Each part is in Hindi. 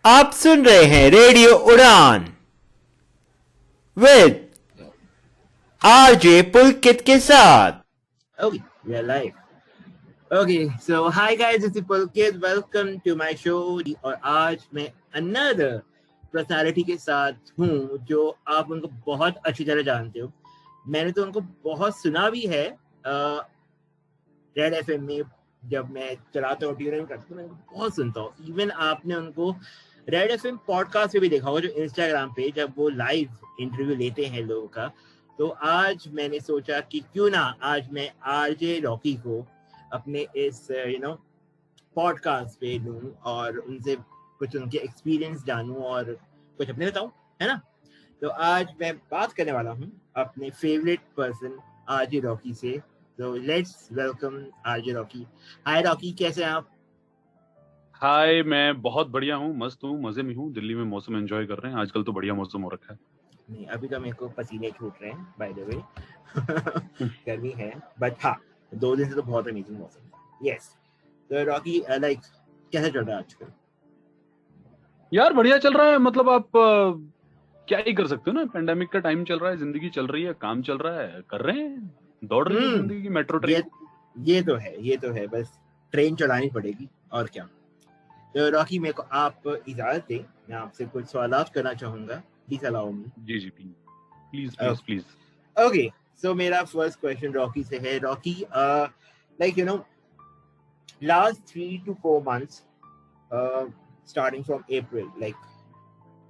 आप सुन रहे हैं रेडियो उड़ान विद आरजे पुलकित के साथ। Okay, we are live. Okay, so hi guys, this is Pulkit. Welcome to my show. और आज मैं another personality के साथ हूँ जो आप उनको बहुत अच्छी तरह जानते हो। मैंने तो उनको बहुत सुना भी है रेड एफएम में, जब मैं चलाता हूँ ट्यून करता हूँ, मैं उनको बहुत सुनता हूँ। इवन आपने उनको रेड एफएम पॉडकास्ट पे भी देखा होगा, जो इंस्टाग्राम पे जब वो लाइव इंटरव्यू लेते हैं लोगों का। तो आज मैंने सोचा कि क्यों ना आज मैं आरजे रॉकी को अपने इस पॉडकास्ट पे लूं और उनसे कुछ उनके एक्सपीरियंस जानूं और कुछ अपने बताऊं, है ना। तो आज मैं बात करने वाला हूं अपने फेवरेट पर्सन आरजे रॉकी से। तो let's welcome RJ Rocky. Hi Rocky, कैसे हैं आप? हाय, मैं बहुत बढ़िया हूँ, मस्त हूँ, मजे में हूँ। दिल्ली में मौसम एंजॉय कर रहे हैं। आजकल तो बढ़िया मौसम हो रखा है। नहीं, अभी तो मेरे को पसीने छूट रहे हैं बाय द वे। गर्मी है, बट हाँ 2 दिन से तो बहुत अमेजिंग मौसम है। यस, तो रॉकी लाइक कैसे चल रहा है आजकल? यार बढ़िया चल रहा है। मतलब आप क्या ही कर सकते हो ना। पेंडेमिक का टाइम चल रहा है, जिंदगी चल रही है, काम चल रहा है, कर रहे हैं, दौड़ रही है जिंदगी, मेट्रो ट्रेन। ये तो है, बस ट्रेन चलानी पड़ेगी और क्या। तो रॉकी, मेरे को आप इजाजत दें, मैं आपसे कुछ सवालात करना चाहूंगा। Please allow me. जी जी, please please please. Okay, so मेरा फर्स्ट क्वेश्चन रॉकी से है। Rocky, like last 3 to 4 months, starting from April, like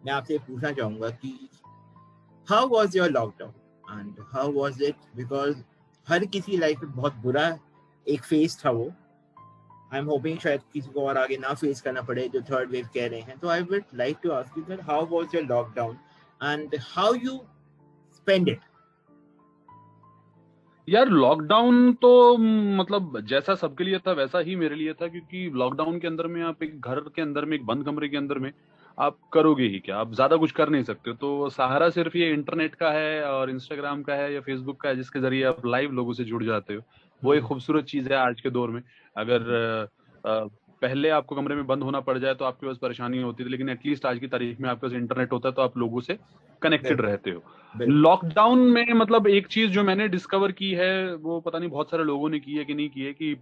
मैं आपसे पूछना चाहूंगा कि how was your lockdown and how was it, because हर किसी लाइफ में बहुत बुरा एक फेज था वो। आई एम होपिंग शायद किसी को और आगे ना फेस करना पड़े जो थर्ड वेव कह रहे हैं। तो I would like to ask you that how was your lockdown and how you spend it. यार लॉकडाउन तो मतलब जैसा सबके लिए था वैसा ही मेरे लिए था, क्योंकि लॉकडाउन के अंदर में आप एक घर के अंदर में, एक बंद कमरे के अंदर में आप करोगे ही क्या? आप ज्यादा कुछ कर नहीं सकते। तो सहारा सिर्फ ये इंटरनेट का है और इंस्टाग्राम का है या फेसबुक का है, जिसके जरिए आप लाइव लोगों से जुड़ जाते हो। वो एक खूबसूरत चीज है आज के दौर में। अगर पहले आपको कमरे में बंद होना पड़ जाए तो आपके पास परेशानी होती थी, लेकिन एटलीस्ट आज की तारीख में आपके पास इंटरनेट होता है तो आप लोगों से कनेक्टेड रहते हो। लॉकडाउन में मतलब एक चीज जो मैंने डिस्कवर की है, वो पता नहीं बहुत सारे लोगों ने की है कि नहीं की है, कि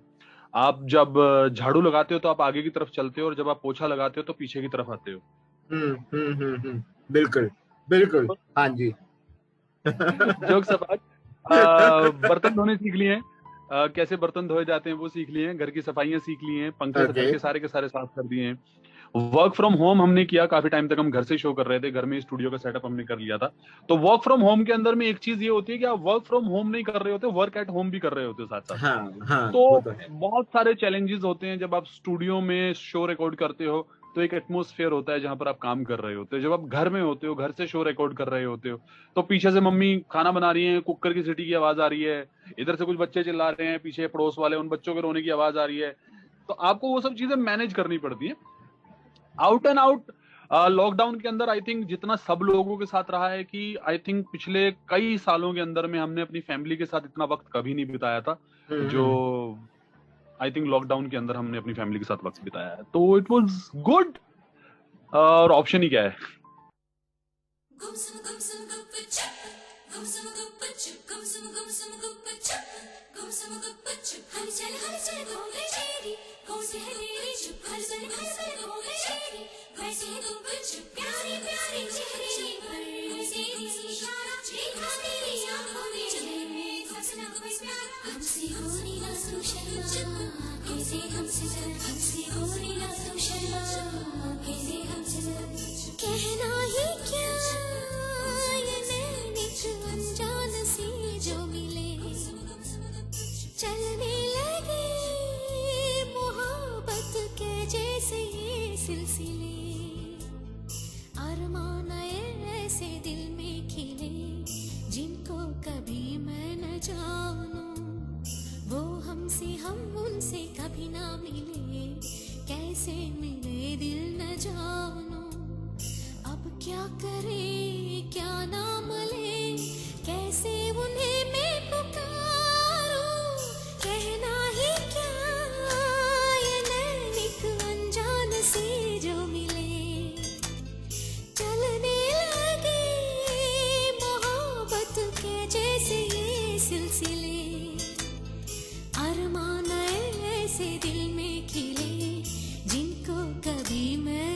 आप जब झाड़ू लगाते हो तो आप आगे की तरफ चलते हो और जब आप पोछा लगाते हो तो पीछे की तरफ आते हो। बिल्कुल बिल्कुल, हाँ जी। जोक्स अपार्ट, बर्तन धोने सीख लिए हैं, कैसे बर्तन धोए जाते हैं वो सीख लिए हैं, घर की सफाइयां सीख ली हैं, पंखे घर के सारे साफ कर दिए हैं। वर्क फ्रॉम होम हमने किया, काफी टाइम तक हम घर से शो कर रहे थे, घर में स्टूडियो का सेटअप हमने कर लिया था। तो वर्क फ्रॉम होम के अंदर में एक चीज ये होती है कि आप वर्क फ्रॉम होम नहीं कर रहे होते, वर्क एट होम भी कर रहे होते हो साथ साथ। हाँ, तो वो तो है। बहुत सारे चैलेंजेस होते हैं। जब आप स्टूडियो में शो रिकॉर्ड करते हो तो एक एटमोस्फेयर होता है जहां पर आप काम कर रहे होते हो। जब आप घर में होते हो, घर से शो रिकॉर्ड कर रहे होते हो, तो पीछे से मम्मी खाना बना रही है, कुकर की सीटी की आवाज आ रही है, इधर से कुछ बच्चे चिल्ला रहे हैं, पीछे पड़ोस वाले, उन बच्चों के रोने की आवाज आ रही है। तो आपको वो सब चीजें मैनेज करनी पड़ती है। आउट एंड आउट लॉकडाउन के अंदर आई थिंक जितना सब लोगों के साथ रहा है, कि आई थिंक पिछले कई सालों के अंदर में हमने अपनी फैमिली के साथ इतना वक्त कभी नहीं बिताया था जो आई थिंक लॉकडाउन के अंदर हमने अपनी फैमिली के साथ वक्त बिताया है। तो इट वाज गुड। और ऑप्शन ही क्या है। कहना ही क्या, ये नैनिक अनजान सी जो मिले, चलने लगे मोहब्बत के जैसे ये सिलसिले, अरमान ऐसे दिल में खिले जिनको कभी मैं न जानूं, वो हमसे हम उनसे कभी ना मिले, कैसे मिले दिल न जानूं, अब क्या करे क्या नाम ले, कैसे उन्हें मैं पुकारूं, कहना ही क्या, ये नैनिक अनजान से जो मिले।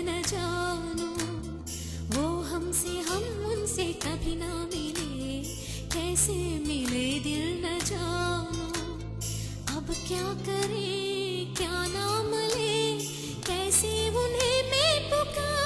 मैं न जानूं, वो हमसे हम उनसे कभी ना मिले, कैसे मिले दिल न जानूं, अब क्या करें क्या नाम ले, कैसे उन्हें मैं पुकारूं।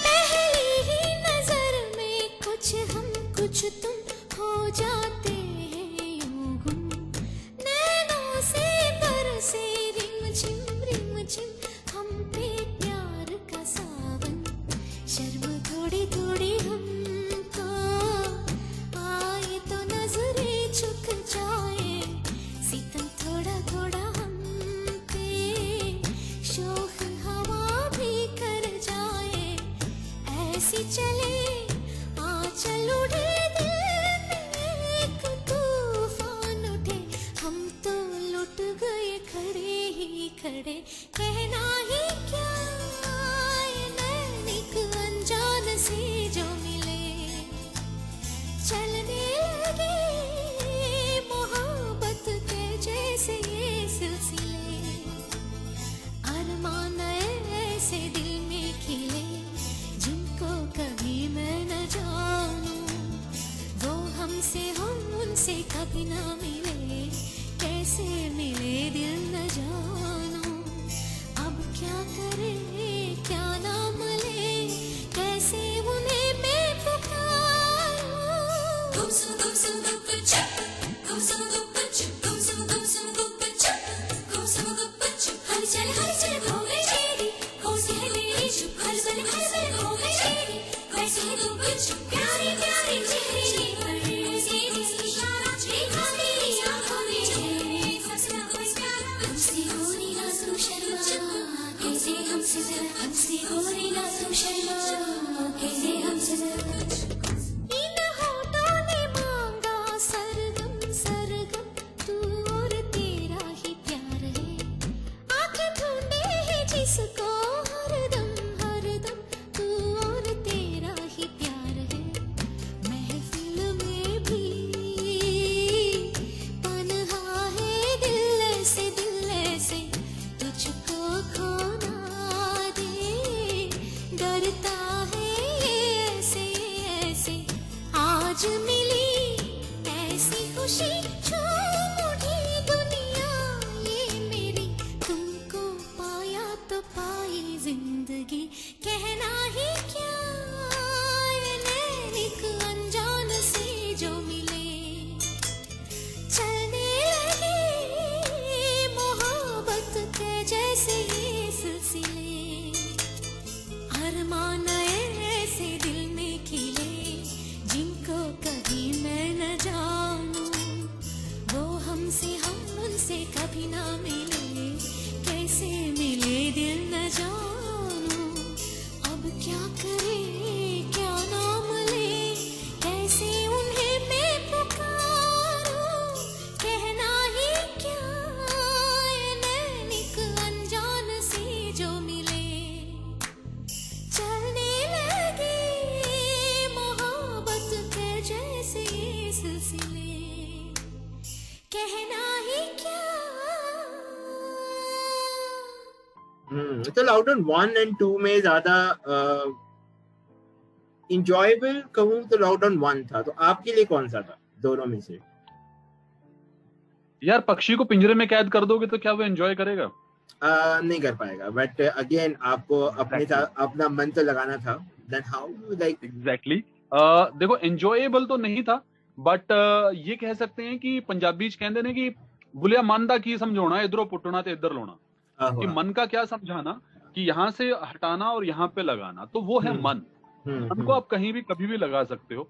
पहली ही नजर में कुछ हम कुछ तुम हो जाते हैं यूं गुम, नैनों से बरसे रिम झिम हम पे प्यार का सावन, शर्म थोड़ी थोड़ी हमको आए तो नजरें झुक जाए, सितम थोड़ा थोड़ा हम पे शोख हवा भी कर जाए, ऐसी चले आंचल उड़े दिल में एक तूफान उठे, हम तो लुट गए खड़े ही खड़े, कहना ही क्या ये नैनिक अनजान से जो मिले, चलने लगे मोहब्बत के जैसे ये सिलसिले, अरमान ऐसे दिल में खिले, जिनको कभी मैं न जानूं, वो हमसे हम उनसे कभी ना मिले, कैसे मिले दिल न जानूं, अब क्या करे क्या नाम ले, कैसे उन्हें मैं पुकारूं। गुमसुम गुमसुम गुप्पचुप, गुमसुम गुप्पचुप, गुमसुम गुमसुम गुप्पचुप, गुमसुम गुप्पचुप, हल चल घूमे तेरी, कौन सी है मेरी चुप, हल चल घूमे तेरी, कैसी है गुप्पचुप, प्यारी प्यारी चेहरे पर, कैसी इशारा देखा मेरी आंखों में, हमसे होने ना तू शर्मा, कैसे हमसे जरा, हमसे होने ना तू शर्मा, कैसे हमसे जरा, इन होठों ने मांगा सरगम सरगम, तू और तेरा ही प्यार है, आंखें ढूंढे है जिसको हरदम हरदम, तू और तेरा ही प्यार है, महफिल में भी तन्हा है दिल से तुझको खो ना दे, डरता है ऐसे ऐसे, आज मिली ऐसी खुशी झूम उठी दुनिया ये मेरी, तुमको पाया तो पाई जिंदगी, कहना ही क्या ये नैनिक अनजान से जो मिले, चलने लगे मोहब्बत के जैसे ये सिलसिले, अरमान ऐसे दिल में खिले, जिनको कभी मैं न जानूं, वो हमसे हम उनसे कभी ना मिले, कैसे मिले दिल न जानूं, अब क्या करे क्या नाम ले, कैसे उन्हें मैं पुकारूं, कहना ही क्या ये नैनिक अनजान से जो मिले, चलने लगे मोहब्बत के जैसे ये सिलसिले, कहना ही क्या। तो लॉकडाउन 1 और 2 में ज्यादा इंजॉयबल कहूँ तो लॉकडाउन 1 था, तो आपके लिए कौन सा था दोनों में से? यार पक्षी को पिंजरे में कैद कर दोगे तो क्या वो एंजॉय करेगा? नहीं कर पाएगा, बट अगेन आपको अपने साथ अपना मन तो लगाना था, देन हाउ लाइक एग्जैक्टली देखो एंजॉयबल तो नहीं था, बट ये कह सकते हैं कि पंजाबी कहते ने कि बुलिया मन दा की समझाना, इधरों पुटना ते इधर लोना, कि मन का क्या समझाना कि यहाँ से हटाना और यहाँ पे लगाना, तो वो है मन। मन को आप कहीं भी कभी भी लगा सकते हो।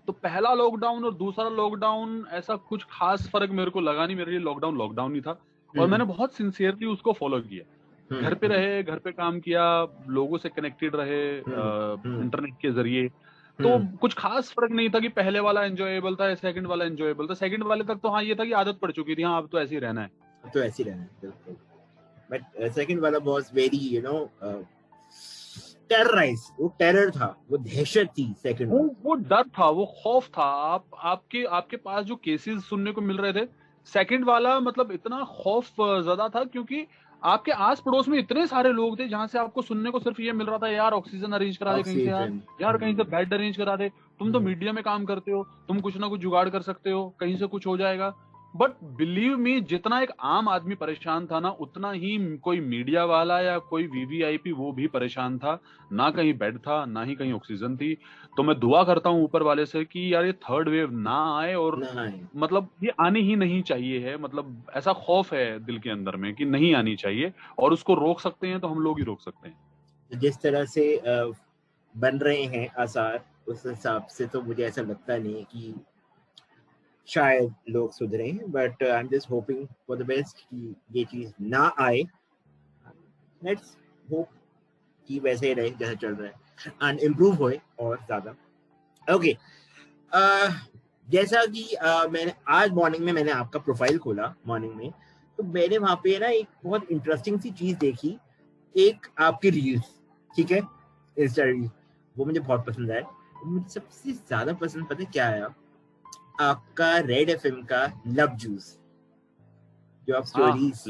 तो पहला लॉकडाउन और दूसरा लॉकडाउन ऐसा कुछ खास फर्क मेरे को लगा नहीं, मेरे लिए लॉकडाउन ही था और मैंने बहुत सिंसियरली उसको फॉलो किया। घर पे रहे, घर पे काम किया, लोगों से कनेक्टेड रहे इंटरनेट के जरिए, तो कुछ खास फर्क नहीं था कि पहले वाला एंजॉयबल था या सेकंड वाला एंजॉयबल था। सेकंड वाले तक तो हाँ ये था कि आदत पड़ चुकी थी, हाँ अब तो ऐसे ही रहना है, तो ऐसे ही रहना है बिल्कुल। बट सेकंड वाला was very you know terrorise, वो टेरर था, वो दहशत थी सेकंड। वो डर था, वो खौफ था। आपके पास जो केसेस सुनने को मिल रहे थे, सेकंड वाला मतलब इतना खौफ ज्यादा था क्योंकि आपके आस पड़ोस में इतने सारे लोग थे जहां से आपको सुनने को सिर्फ ये मिल रहा था, यार ऑक्सीजन अरेंज करा दे कहीं से, यार कहीं से बेड अरेंज करा दे, तुम तो मीडिया में काम करते हो, तुम कुछ ना कुछ जुगाड़ कर सकते हो, कहीं से कुछ हो जाएगा। बट बिलीव मी, जितना एक आम आदमी परेशान था ना, उतना ही कोई मीडिया वाला या कोई वीवीआईपी वो भी परेशान था। ना कहीं बेड था, ना ही कहीं ऑक्सीजन थी। तो मैं दुआ करता हूँ ऊपर वाले से कि यार ये थर्ड वेव ना आए, और मतलब ये आनी ही नहीं चाहिए है। मतलब ऐसा खौफ है दिल के अंदर में कि नहीं आनी चाहिए, और उसको रोक सकते हैं तो हम लोग ही रोक सकते हैं। जिस तरह से बन रहे हैं आसार, उस हिसाब से तो मुझे ऐसा लगता नहीं कि शायद लोग सुधरे हैं। But I am just hoping for the best कि ये चीज ना आए। लेट्स होप कि वैसे ही रहे जैसा चल रहा है, एंड इम्प्रूव होए और ज्यादा। ओके, जैसा कि मैंने आज मॉर्निंग में मैंने आपका प्रोफाइल खोला मॉर्निंग में, तो मैंने वहाँ पे ना एक बहुत इंटरेस्टिंग सी चीज देखी, एक आपकी रील्स, ठीक है, इंस्टा रील, वो मुझे बहुत पसंद आया। मुझे सबसे ज्यादा पसंद पता है क्या आया? आपका रेड एफएम का लव जूस, जो आप स्टोरीज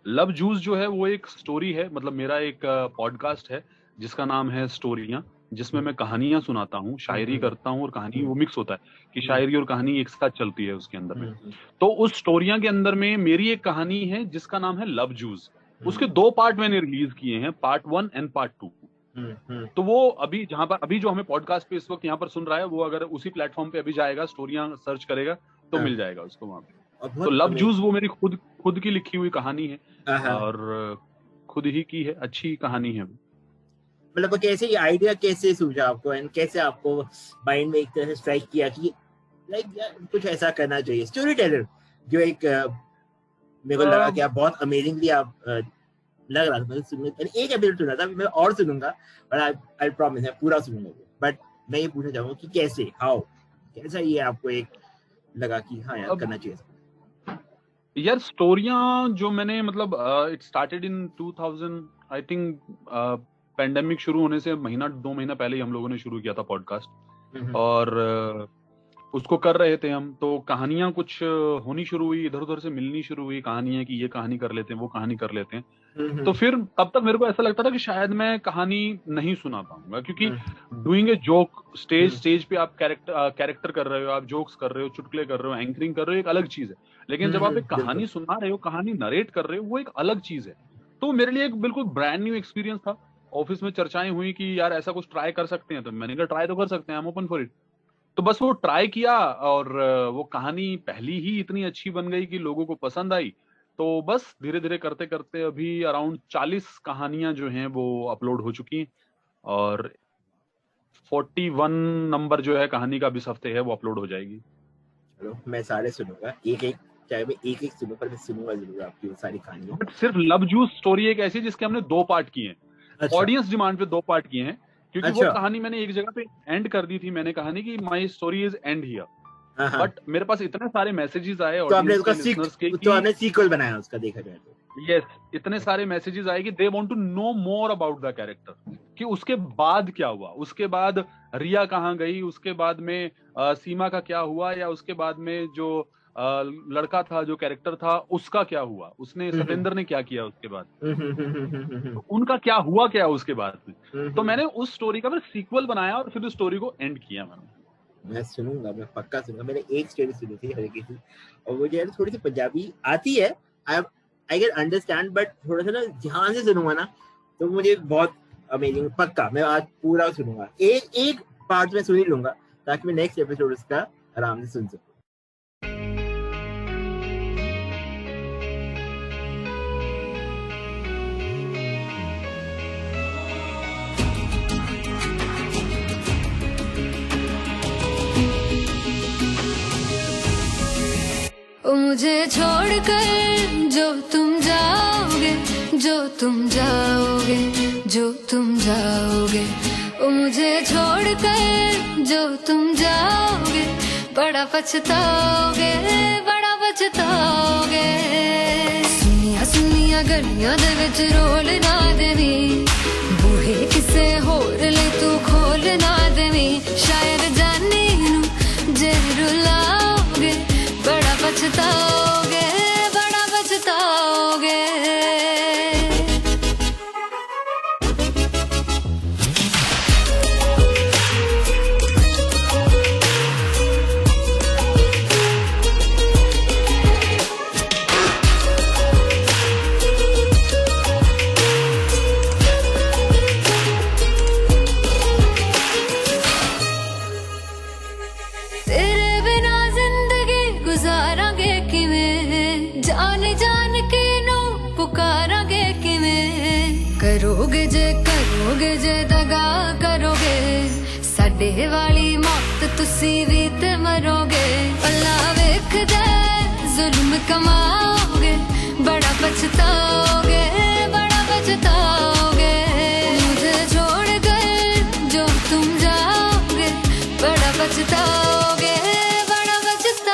लव जूस जो है वो एक स्टोरी है। मतलब मेरा एक पॉडकास्ट है जिसका नाम है स्टोरियां, जिसमें मैं कहानियां सुनाता हूँ, शायरी करता हूँ, और कहानी वो मिक्स होता है कि शायरी और कहानी एक साथ चलती है उसके अंदर में। तो उस स्टोरियां के अंदर में मेरी एक कहानी है जिसका नाम है लव जूस। उसके 2 पार्ट मैंने रिलीज किए हैं, पार्ट 1 एंड पार्ट 2। तो वो अभी जहां पर अभी जो हमें पॉडकास्ट पे इस वक्त यहाँ पर सुन रहा है, वो अगर उसी प्लेटफॉर्म पे अभी जाएगा, स्टोरियां सर्च करेगा तो मिल जाएगा उसको वहां पे। तो लव जूस वो मेरी खुद की लिखी हुई कहानी है और खुद ही की है, अच्छी कहानी है। मतलब कैसे ये आइडिया कैसे सूझा आपको, एंड कैसे आपको माइंड में एक तरह से स्ट्राइक किया कि लाइक कुछ ऐसा करना चाहिए? स्टोरी टेलर जो एक मेरे को लगा कि आप बहुत अमेजिंगली आप लग रहा था। मैंने एक एपिसोड सुना था, मैं और सुनूंगा, बट आई प्रॉमिस मैं पूरा सुनूंगा। बट मैं ये पूछना चाहूंगा कि कैसे, हाउ, कैसा ये आपको एक लगा कि हाँ यार करना चाहिए? यार स्टोरियां जो मैंने मतलब it started in 2000 I think, pandemic शुरू होने से 1-2 महीना पहले ही हम लोगों ने शुरू किया था पॉडकास्ट, और उसको कर रहे थे हम। तो कहानियां कुछ होनी शुरू हुई, इधर उधर से मिलनी शुरू हुई कहानियां कि ये कहानी कर लेते हैं, वो कहानी कर लेते हैं। तो फिर तब तक मेरे को ऐसा लगता था कि शायद मैं कहानी नहीं सुना पाऊंगा, क्योंकि डूइंग ए जोक, स्टेज पे आप कैरेक्टर कर रहे हो, आप जोक्स कर रहे हो, चुटकुले कर रहे हो, एंकरिंग कर रहे हो, एक अलग चीज है। लेकिन जब आप एक कहानी सुना रहे हो, कहानी नरेट कर रहे हो, वो एक अलग चीज है। तो मेरे लिए एक बिल्कुल ब्रांड न्यू एक्सपीरियंस था। ऑफिस में चर्चाएं हुई कि यार ऐसा कुछ ट्राई कर सकते हैं, तो मैंने कहा ट्राई तो कर सकते हैं, I am open for it. तो बस वो ट्राई किया, और वो कहानी पहली ही इतनी अच्छी बन गई कि लोगों को पसंद आई। तो बस धीरे धीरे करते करते अभी अराउंड 40 कहानियां जो हैं वो अपलोड हो चुकी हैं, और 41 नंबर जो है कहानी का अभी इस हफ्ते है, वो अपलोड हो जाएगी। चलो मैं सारे सुनूंगा, एक चाहे मैं एक सुनूं, पर मैं सुनूंगा जरूर आपकी वो सारी कहानियां। बट सिर्फ लव जूस स्टोरी एक ऐसी जिसके हमने 2 पार्ट किए हैं, ऑडियंस डिमांड पे 2 पार्ट किए हैं, क्योंकि वो कहानी मैंने एक जगह पे एंड कर दी थी। मैंने कहानी की my story is and here, but मेरे पास इतने सारे मैसेजेस आए तो आपने उसका सीक्वल बनाया उसका, देखा जाए तो। यस, इतने सारे मैसेजेस आए कि they want to know more about the character, कि उसके बाद क्या हुआ, उसके बाद रिया कहाँ गई, उसके बाद में सीमा का क्या हुआ, या उसके बाद में जो लड़का था, जो कैरेक्टर था, उसका क्या हुआ, उसने सतेंद्र ने क्या किया उसके बाद, तो उनका क्या हुआ क्या उसके बाद में। तो मैंने उस स्टोरी का फिर सीक्वल बनाया और फिर उस स्टोरी को एंड किया। मैं सुनूंगा, मैं पक्का सुनूंगा। मैंने एक स्टोरी सुनी थी हल्की सी, और मुझे यार थोड़ी सी पंजाबी आती है, आई कैन अंडरस्टैंड, बट थोड़ा सा ना ध्यान से सुनूंगा ना तो मुझे बहुत अमेजिंग, पक्का मैं आज पूरा सुनूंगा। एक पार्ट में सुन ही लूंगा ताकि मैं नेक्स्ट एपिसोड उसका आराम से सुन सकूं। मुझे छोड़कर जो तुम जाओगे, जो तुम जाओगे, जो तुम जाओगे, ओ मुझे छोड़कर जो तुम जाओगे, बड़ा पछताओगे, बड़ा पछताओगे। सुनिया सुनिया गलियां दे विच रोल ना देवी, बूहे किसे होर ले तू खोल ना देवी, शायद जानी नू जे रुलाओगे, बड़ा पछताओगे, बड़ा पछताओगे। तेरे बिना जिंदगी गुजारांगे किवें, जान जान के नू पुकारांगे किवें। करोगे जे दगा करोगे, साडे वाली मौत तुसी भी ते मरोगे। पल्ला वेखदे जुल्म कमाओगे, बड़ा पछताओगे, बड़ा पछताओगे। मुझे छोड़ कर जो तुम जाओगे, बड़ा पछताओगे, बड़ा पछताओगे।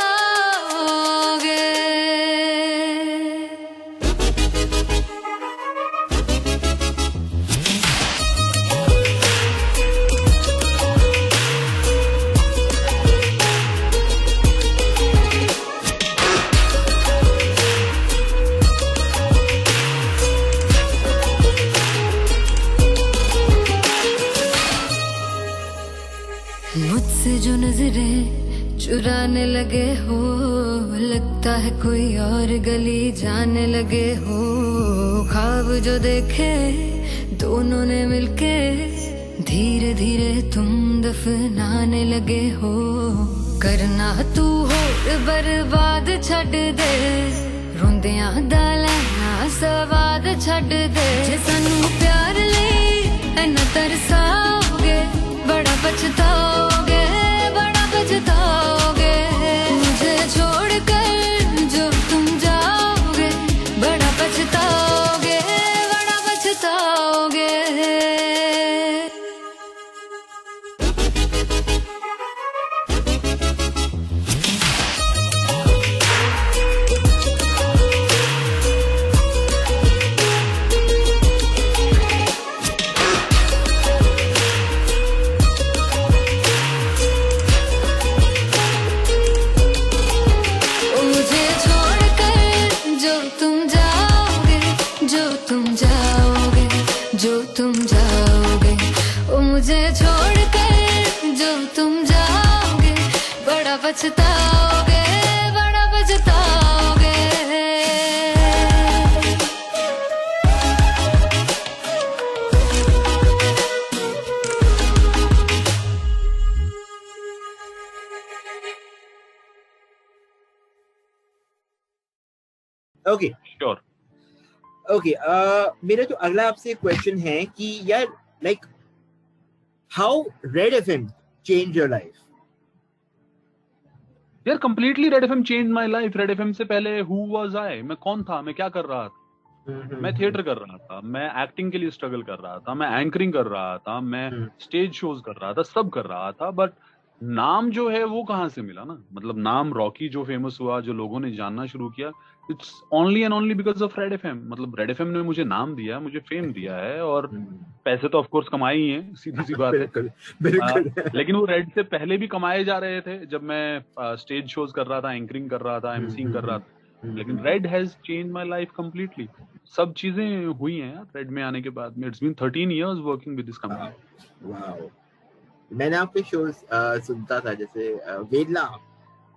मुझसे जो नजरें चुराने लगे हो, लगता है कोई और गली जाने लगे हो। ख्वाब जो देखे दोनों ने मिलके, धीरे धीरे तुम दफनाने लगे हो। करना तू होर बर्बाद छड़ दे, रोंदियां दा लैना सवाद छड़ दे। जे सानू प्यार लई इन्ना तरसाओगे, बड़ा पछताओगे, बड़ा पछताओगे। मुझे छोड़ कर जो तुम जाओगे, बड़ा पछताओगे, बड़ा पछताओगे। मुझे छोड़ कर जो तुम जाओगे, जो तुम जाओगे, जो तुम जाओगे, ओ मुझे छोड़ कर जो तुम जाओगे, बड़ा पछताओगे, बड़ा पछताओगे। Okay sure. ओके, मेरा जो अगला आपसे क्वेश्चन है कि यार like how Red FM change your life? यार completely Red FM change my life. Red FM से पहले हु वाज आई, मैं कौन था, मैं क्या कर रहा था। मैं थिएटर कर रहा था, मैं एक्टिंग के लिए स्ट्रगल कर रहा था, मैं एंकरिंग कर रहा था, मैं स्टेज शोज कर रहा था, सब कर रहा था। बट नाम जो है वो कहाँ से मिला ना, मतलब नाम रॉकी जो फेमस हुआ, जो लोगों ने जानना शुरू किया, it's only and only because of red FM. मतलब रेड एफएम ने मुझे नाम दिया, मुझे फेम दिया है, और पैसे तो ऑफ कोर्स कमाए ही हैं, सीधी सी बात है। बिल्कुल बिल्कुल। लेकिन वो रेड से पहले भी कमाए जा रहे थे, जब मैं स्टेज शोज कर रहा था, एंकरिंग कर रहा था, एमसीइंग कर रहा था। लेकिन red has change my life completely. सब चीजें हुई हैं यार रेड में आने के बाद में। It's been 13 years working with this company. Wow. मैंने आपके शोज सुनता था, जैसे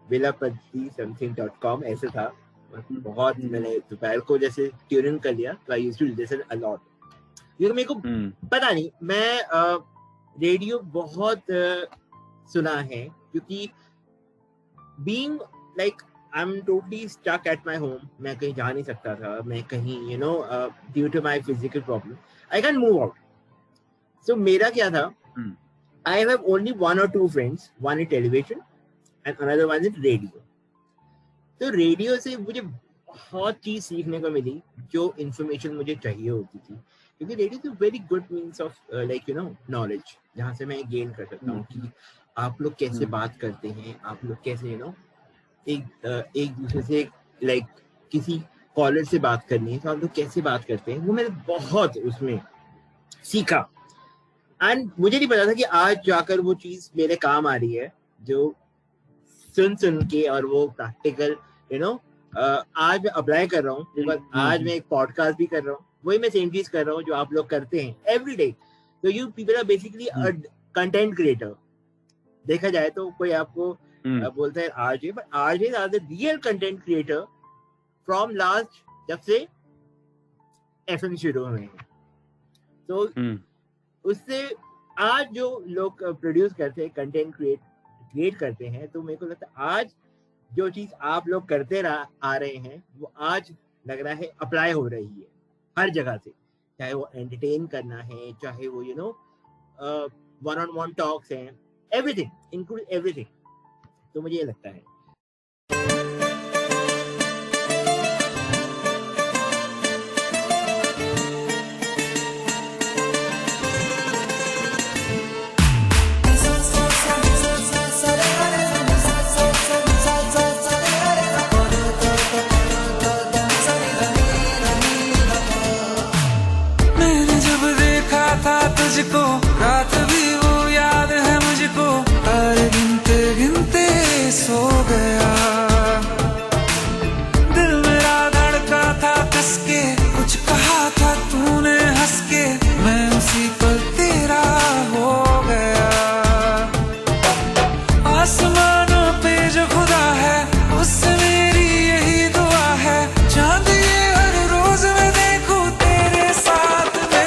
वेलापति.com ऐसे था। बहुत मैंने दोपहर को जैसे ट्यून इन कर लिया, तो I used to listen a lot. क्योंकि मेरे को पता नहीं, मैं रेडियो बहुत सुना है, क्योंकि being like I am totally stuck at my home, मैं कहीं जा नहीं सकता था, मैं कहीं due to my physical problem I can move out. So मेरा क्या था, I have only one or two friends, one in television and another one in radio. तो रेडियो से मुझे बहुत चीज सीखने को मिली जो इन्फॉर्मेशन मुझे चाहिए होती थी, क्योंकि radio is very good means of like knowledge, जहाँ से मैं गेन कर सकता हूँ कि आप लोग कैसे बात करते हैं, आप लोग कैसे एक दूसरे से लाइक किसी कॉलर से बात करनी है तो आप लोग कैसे बात करते हैं, वो मैंने बहुत उसमें सीखा। एंड मुझे नहीं पता था कि आज जाकर वो चीज मेरे काम आ रही है, जो सुन के और वो प्रैक्टिकल आज मैं अप्लाई कर रहा हूँ। आज मैं एक पॉडकास्ट भी कर रहा हूँ, वही मैं सेम चीज कर रहा हूँ जो आप लोग करते हैं एवरी डे। तो you people are basically a content creator. देखा जाए तो कोई आपको बोलता है RJ, but RJ are the real content creator from last, जब से एफएम शुरू हुए हैं। तो उससे आज जो लोग प्रोड्यूस करते हैं, कंटेंट क्रिएट करते हैं, तो मेरे को लगता है आज जो चीज आप लोग करते आ रहे हैं वो आज लग रहा है अप्लाई हो रही है हर जगह से, चाहे वो एंटरटेन करना है, चाहे वो वन ऑन वन टॉक्स हैं, एवरीथिंग इंक्लूड एवरीथिंग। तो मुझे ये लगता है तुझको रात भी वो याद है मुझको, तारे गिनते गिनते सो गया। दिल मेरा धड़का था कसके, कुछ कहा था तूने हंस के, मैं उसी पल तेरा हो गया। आसमानों पे जो खुदा है उससे मेरी यही दुआ है, चांद ये हर रोज मैं देखूं तेरे साथ में।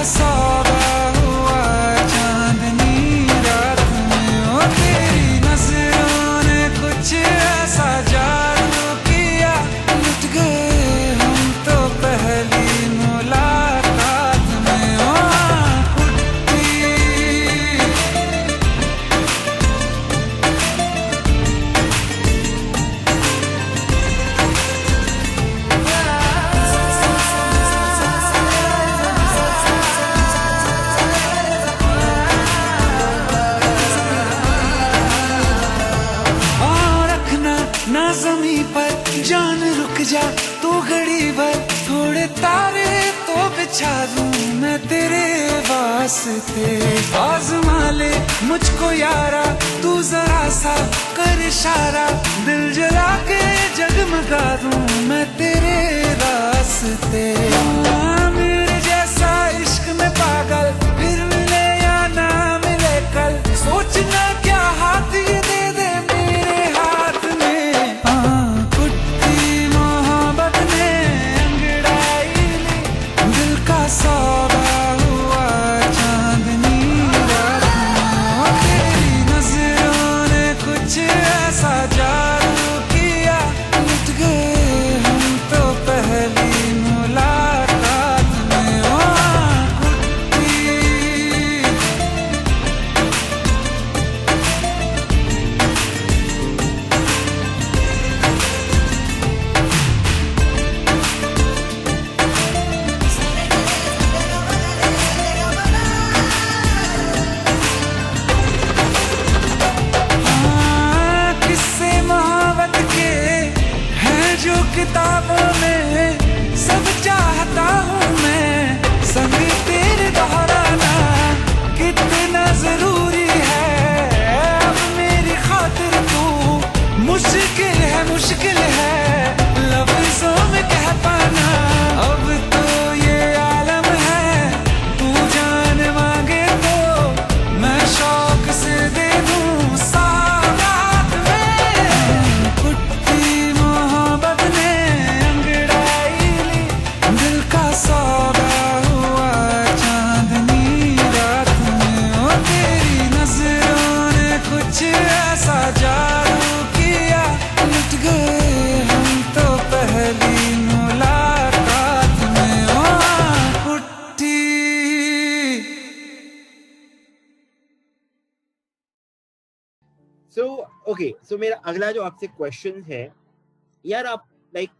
सौदा हुआ चांदनी रात में, ओ तेरी नजरों ने कुछ ऐसा जादू किया, लुट गए हम तो पहली मुलाकात में। ओ ना ज़मीं पर जान रुक जा तू घड़ी भर, थोड़े तारे तो बिछा दूं मैं तेरे वास्ते। आज़मा ले मुझको यारा तू जरा सा कर इशारा, दिल जला के जगमगा दूं मैं तेरे रास्ते। मेरे जैसा इश्क में पागल फिर मिले या ना मिले कल, सोचना क्या हाथ ये दे दे मेरे हाथ में। सौदा हुआ चांदनी रात में, ओ तेरी नजरों ने कुछ ऐसा जादू किया, लुट गए हम तो पहली मुलाकात में। ओ सो ओके, सो मेरा अगला जो आपसे क्वेश्चन है यार, आप लाइक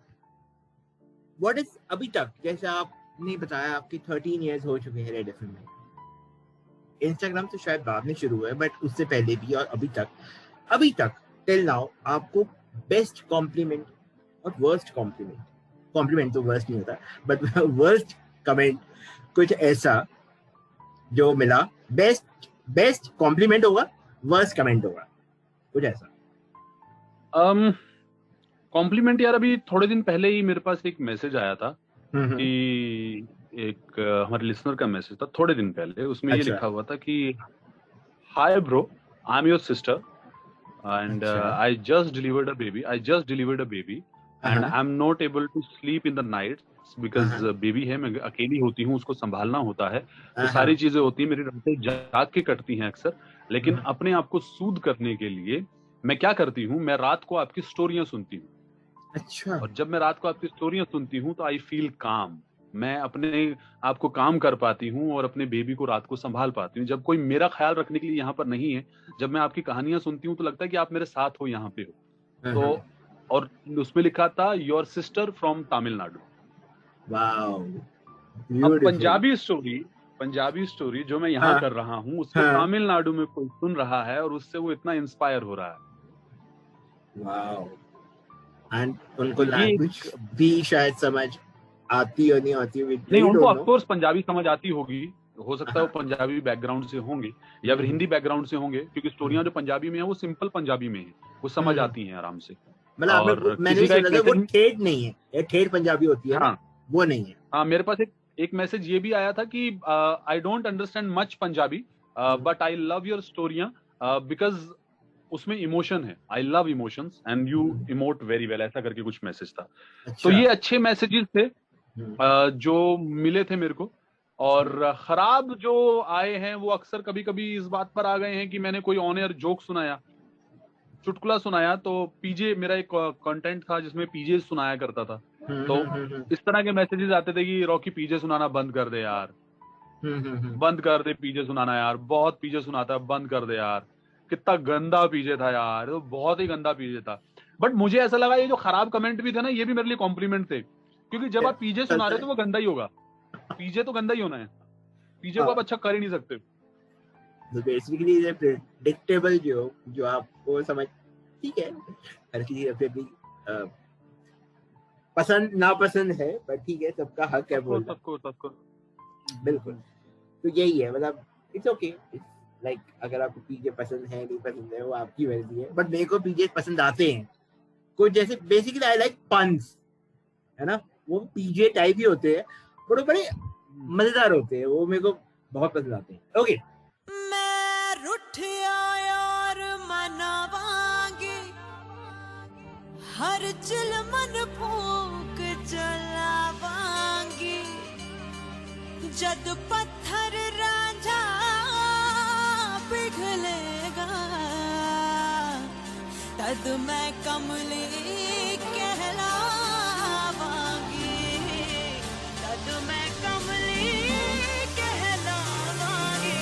व्हाट इज अभी तक, जैसे आपने बताया आपके 13 इयर्स हो चुके हैं रेड एफएम में, इंस्टाग्राम तो शायद बाद में शुरू हुआ है बट उससे पहले भी और अभी तक टिल नाउ आपको बेस्ट कॉम्प्लीमेंट और वर्स्ट कॉम्प्लीमेंट तो वर्स्ट नहीं होता बट वर्स्ट कमेंट कुछ ऐसा जो मिला, बेस्ट कॉम्प्लीमेंट होगा, वर्स्ट कमेंट होगा, कुछ ऐसा? कॉम्प्लीमेंट यार, अभी थोड़े दिन पहले ही मेरे पास एक मैसेज आया था कि एक हमारे लिसनर का मैसेज था थोड़े दिन पहले, उसमें ये लिखा हुआ था कि hi bro, I am your sister and I just delivered a baby and I am not able to sleep in the night because baby है, मैं अकेली होती हूँ, उसको संभालना होता है, तो सारी चीजें होती है, मेरी रातें जाग के कटती हैं अक्सर, लेकिन अपने आप को सूद करने के लिए मैं क्या करती हूँ, मैं रात को आपकी स्टोरियां सुनती हूँ। अच्छा। और जब मैं रात को आपकी स्टोरियां सुनती हूँ तो आई फील काम, मैं अपने आप को काम कर पाती हूँ और अपने बेबी को रात को संभाल पाती हूँ। जब कोई मेरा ख्याल रखने के लिए यहाँ पर नहीं है, जब मैं आपकी कहानियां सुनती हूँ तो लगता है कि आप मेरे साथ हो, यहाँ पे हो। तो और उसमें लिखा था your sister from Tamil Nadu. Wow, अब पंजाबी स्टोरी जो मैं यहाँ कर रहा हूँ, उसको तमिलनाडु में कोई सुन रहा है और उससे वो इतना इंस्पायर हो रहा है। वाओ। एंड उनको लैंग्वेज भी शायद समझ आती और नहीं आती, नहीं उनको ऑफ कोर्स पंजाबी समझ आती होगी, हो सकता है वो पंजाबी बैकग्राउंड से होंगे या फिर हिंदी बैकग्राउंड से होंगे, क्योंकि स्टोरियां जो पंजाबी में है वो सिंपल पंजाबी में है, वो समझ आती हैं आराम से। मतलब मैंने सुना था वो ठेठ नहीं है, ये ठेठ पंजाबी होती है। हाँ, वो नहीं है। हाँ, मेरे पास एक मैसेज ये भी आया था कि I don't understand much Punjabi but I love your स्टोरियां बिकॉज उसमें इमोशन है, I love emotions and you emote very well, ऐसा करके कुछ मैसेज था। तो ये अच्छे मैसेजेस थे जो मिले थे मेरे को, और खराब जो आए हैं वो अक्सर कभी कभी इस बात पर आ गए हैं कि मैंने कोई ऑन एयर जोक सुनाया, चुटकुला सुनाया, तो पीजे मेरा एक कंटेंट था जिसमें पीजे सुनाया करता था, तो इस तरह के मैसेजेस आते थे कि रॉकी पीजे सुनाना बंद कर दे यार, बंद कर दे पीजे सुनाना यार, बहुत पीजे सुनाता है, बंद कर दे यार, कितना गंदा पीजे था यार, तो बहुत ही गंदा पीजे था। बट मुझे ऐसा लगा ये जो खराब कमेंट भी थे ना, ये भी मेरे लिए कॉम्प्लीमेंट थे, क्योंकि जब आप पीजे सुना रहे हो तो वो गंदा ही होगा, पीजे तो गंदा ही होना है, पीजे को आप अच्छा कर ही नहीं सकते। तो बेसिकली ये प्रेडिक्टेबल जो आपको समझ, ठीक है, हर किसी अपनी पसंद नापसंद है, पर ठीक है, सबका हक है बोलना, सबको बिल्कुल। तो यही है, मतलब इट्स ओके, लाइक अगर आपको पीजे पसंद है नहीं पसंद है वो आपकी मर्जी है, बट मेरे को पीजे पसंद आते हैं कुछ, जैसे बेसिकली आई लाइक पंस, है ना, वो पीजे टाइप ही होते हैं, बड़े मजेदार होते हैं, वो मेरे को बहुत पसंद आते हैं। ओके, मैं रुठिया यार मनावांगी, हर चिल मन फूक चलावांगी, जद पत्थर रांझा पिघलेगा तद मैं कमली कहलावांगी, तद मैं कमली कहलावांगी।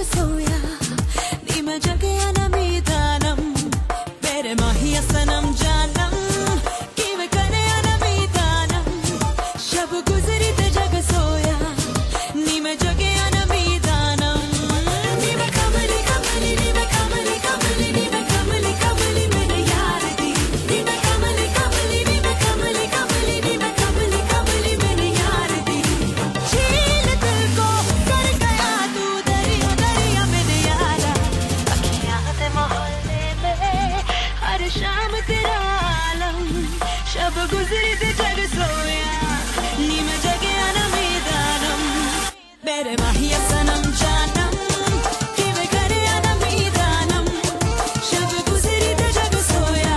सोया नी मैं जगे ना मीदानम, मेरे माहिया सनम जानम कि वे करे ना मीदानम, शब गुजरी ते जग सोया नी मैं जगे ना मीदानम, नी मैं कमली कमली, नी मैं कमली कमली, नी मैं कमली कमली मेरे यार दी, नी मैं कमली कमली, नी मैं कमली कमली, नी मैं कमली कमली मेरे यार दी, झील दिल को कर गया तू दरिया दरिया मेरे यारा, अखियां ते मोहल्ले में हर शाम तेरा आलम, शब गुजरी ते जग सोया नी मैं जगे ना मीदानम, मेरे माहिया सनम जानम कि वे करे ना मीदानम, शब गुजरी ते जग सोया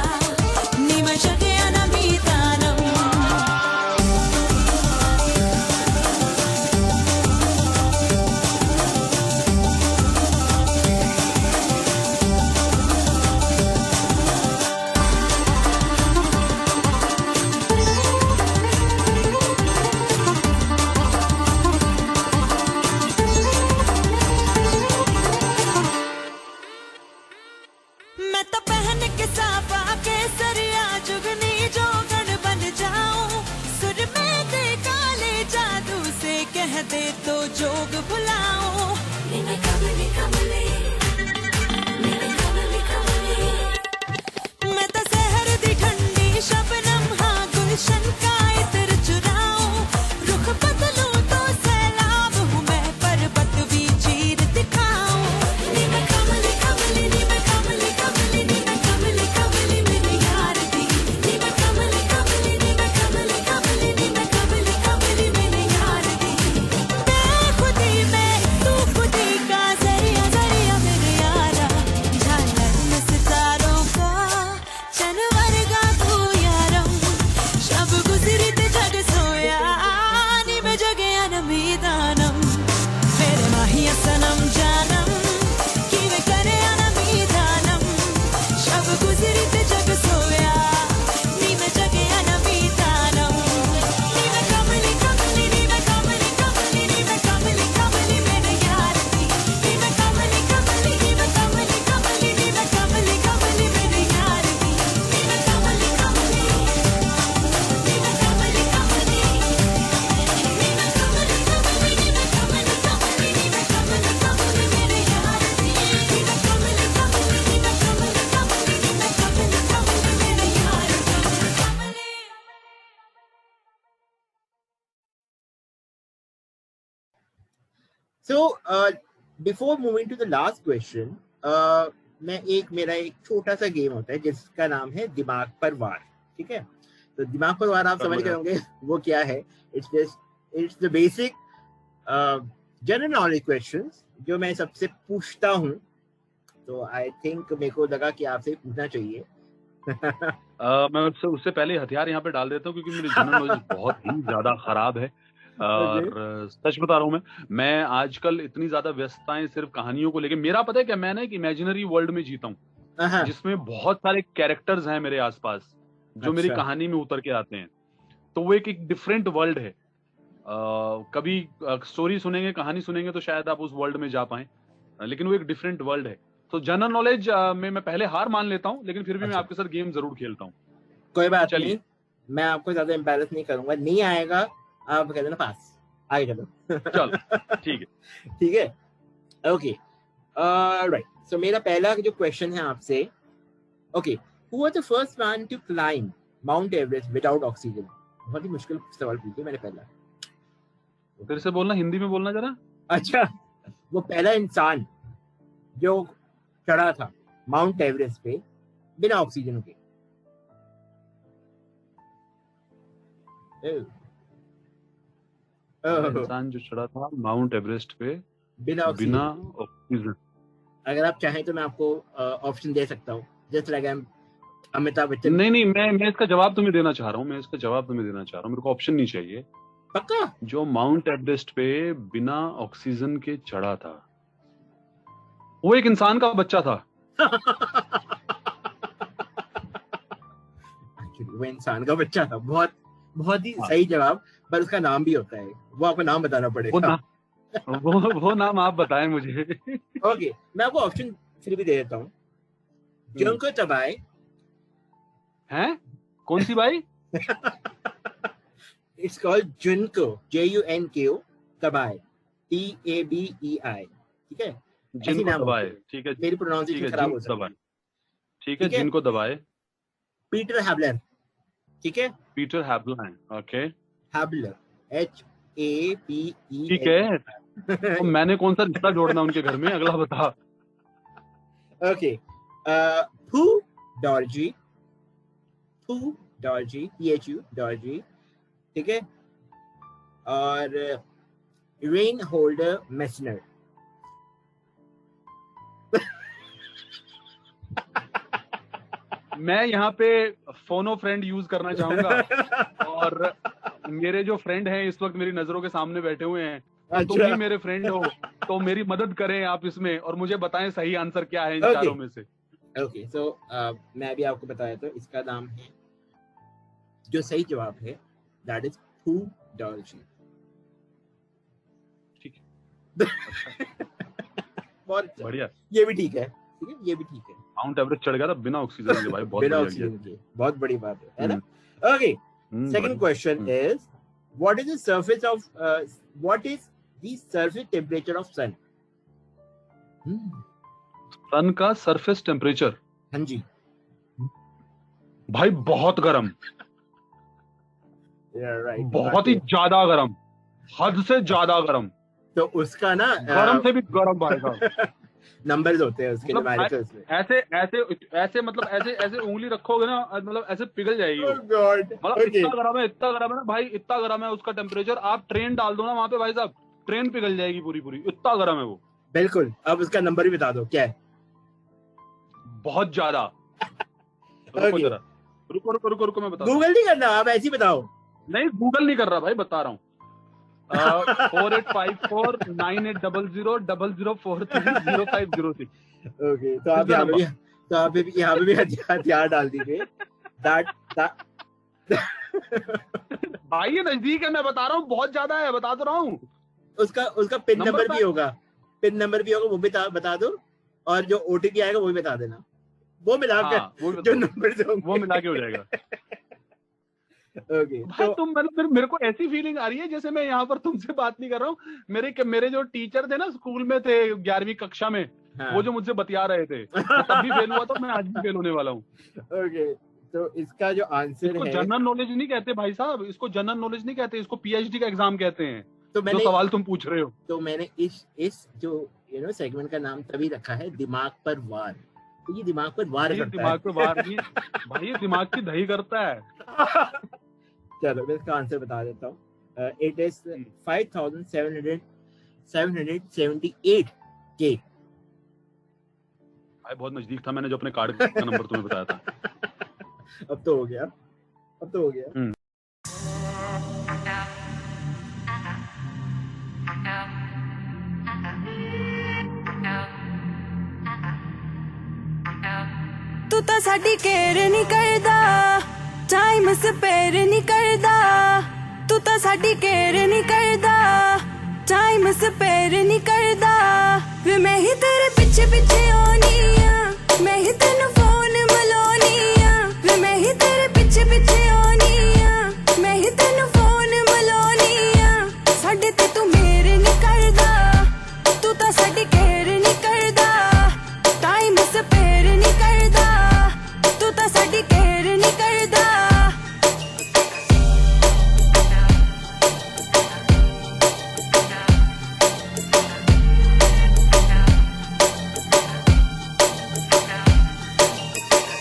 So, before moving to the last question, मेरा एक छोटा सा गेम होता है जिसका नाम है दिमाग पर वार, ठीक है? तो दिमाग पर वार आप समझ गए होंगे वो क्या है. It's the basic general knowledge questions जो मैं सबसे पूछता हूँ. तो आई थिंक मेरे को लगा कि आपसे पूछना चाहिए. मैं उससे पहले हथियार यहाँ पे डाल देता हूँ क्योंकि मेरी जनरल नॉलेज बहुत ही ज्यादा खराब है. और सच बता रहा हूँ मैं आजकल इतनी ज्यादा व्यस्तताएं सिर्फ कहानियों को लेके. मेरा पता है क्या, मैं ना एक इमेजिनरी वर्ल्ड में जीता हूँ जिसमें बहुत सारे कैरेक्टर्स हैं मेरे आसपास जो मेरी कहानी में उतर के आते हैं. तो वो एक डिफरेंट वर्ल्ड है. कभी स्टोरी सुनेंगे, कहानी सुनेंगे तो शायद आप उस वर्ल्ड में जा पाए, लेकिन वो एक डिफरेंट वर्ल्ड है. तो जनरल नॉलेज में मैं पहले हार मान लेता हूँ, लेकिन फिर भी मैं आपके साथ गेम जरूर खेलता हूँ. कोई बात नहीं, मैं आपको ज्यादा एम्बैरेस नहीं करूंगा. नहीं आएगा आप कह देना पास. आगे चलो. चलो ठीक है. ठीक है, ओके, राइट. सो मेरा पहला जो क्वेश्चन है आपसे, okay, who was the first man to climb Mount Everest without oxygen? बहुत ही मुश्किल सवाल पूछ दिया मैंने पहला. फिर से बोलना, हिंदी में बोलना जरा. अच्छा, वो पहला इंसान जो चढ़ा था माउंट एवरेस्ट पे बिना ऑक्सीजन के. इंसान जो चढ़ा था माउंट एवरेस्ट पे बिना ऑक्सीजन. अगर आप चाहें तो मैं आपको ऑप्शन दे सकता हूँ. Just like I M Amitabh Bachchan. नहीं, मैं इसका जवाब तुम्हें देना चाह रहा हूँ. मेरे को ऑप्शन नहीं चाहिए. पक्का? जो माउंट एवरेस्ट पे बिना ऑक्सीजन के चढ़ा था वो एक इंसान का बच्चा था. वो इंसान का बच्चा था. बहुत ही सही जवाब, पर उसका नाम भी होता है. वो आपको नाम बताना पड़ेगा. वो नाम आप बताएं मुझे. ओके, मैं आपको ऑप्शन फिर भी दे देता हूँ. जुनको तबाई. हैं? कौन सी बाई? It's called जुनको, JUNKO तबाई, TABEI. ठीक है, जिनको दबाए. ठीक है, मेरी प्रोनाउंसिएशन खराब हो सकती है. ठीक है, जिनको दबाए. Peter Habeler. ठीक है, Peter Habeler. Okay, Habeler, HAPE. ठीक है. तो मैंने कौन सा रिश्ता जोड़ना उनके घर में, अगला बता. ओके, पू डॉर्जी, PHU डॉर्जी. ठीक है, और रेन होल्डर मेसनर. मैं यहाँ पे फोनो फ्रेंड यूज करना चाहूंगा और मेरे जो फ्रेंड हैं इस वक्त मेरी नजरों के सामने बैठे हुए हैं. तुम भी मेरे फ्रेंड हो तो मेरी मदद करें आप इसमें और मुझे बताएं सही आंसर क्या है इन चारों में से. ओके, सो मैं भी आपको बताया तो इसका नाम है, जो सही जवाब है दैट इज पू डॉर्जी. ठीक है. बहुत बढ़िया. ये भी ठीक है. ठीक है, ये भी ठीक है. माउंट एवरेस्ट चढ़ गया था बिना ऑक्सीजन के भाई. बहुत बढ़िया, बहुत बड़ी बात है ना. Okay, second question is what is the surface of what is the surface temperature of sun? Sun का सरफेस टेम्परेचर? हाँ जी भाई, बहुत गर्म. बहुत ही ज्यादा गर्म, हद से ज्यादा गर्म. तो उसका ना गर्म से भी गर्म भाई साहब. नंबर्स होते हैं उसके लिए. ऐसे मतलब ऐसे उंगली रखोगे ना, मतलब ऐसे पिघल जाएगी. मतलब इतना गर्म है ना भाई, इतना गर्म है उसका टेम्परेचर. आप ट्रेन डाल दो ना वहां पे भाई साहब, ट्रेन पिघल जाएगी पूरी. इतना गर्म है वो. बिल्कुल. अब उसका नंबर भी बता दो क्या है. बहुत ज्यादा. रुको मैं बता. गूगल नहीं करना, आप ऐसे ही बताओ. नहीं, गूगल नहीं कर रहा भाई, बता रहा हूँ. 4854-9800-0043-0506. ओके, तो आप यहाँ पे भी हथियार डाल दीजिए. भाई ये नजदीक है, मैं बता रहा हूँ, बहुत ज्यादा है, बता तो रहा हूँ. उसका पिन नंबर भी होगा. वो भी बता दो, और जो OTP आएगा वो भी बता देना. वो मिलाकर जो नंबर वो मिला के हो जाएगा. ओके, भाई तुम मतलब मेरे को ऐसी फीलिंग आ रही है जैसे मैं यहाँ पर तुमसे बात नहीं कर रहा हूँ. मेरे जो टीचर थे ना स्कूल में थे 11वीं कक्षा में, वो जो मुझसे बतिया रहे थे, तब भी फेल हुआ था, मैं आज भी फेल होने वाला हूँ. ओके, तो इसका जो आंसर है, जनरल नॉलेज नहीं कहते भाई साहब, इसको जनरल नॉलेज नहीं कहते, इसको PhD का एग्जाम कहते हैं. तो जो मैंने सवाल तुम पूछ रहे हो। तो मैंने इस जो सेगमेंट का नाम तभी रखा है दिमाग पर वार। तो ये दिमाग पर वार भाई ये करता दिमाग है। पे वार नहीं है, भाई ये दिमाग की दही करता है। चलो मैं इसका आंसर बता देता हूँ। इट इज 5778 के। भाई बहुत नजदीक था, मैंने जो अपने कार्ड का नंबर तुम्हें बताया था। अब तो हो गया। तू तो साडी केयर नहीं करदा, टाइम स्पेयर नहीं करदा। तू तो साडी केयर नहीं करदा, टाइम स्पेयर नहीं करदा। वे मैं ही तेरे पीछे पीछे आनी आ, मैं ही तेनू फोन मिलानी आ। वे मैं ही तेरे पीछे पीछे आनी आ, मैं ही तेनू फोन मिलानी आ। साडे ते तू मेरे नहीं करदा, तू तो साडी केयर नहीं करदा, टाइम स्पेयर नहीं करदा। तू तो साडी केयर नहीं करदा।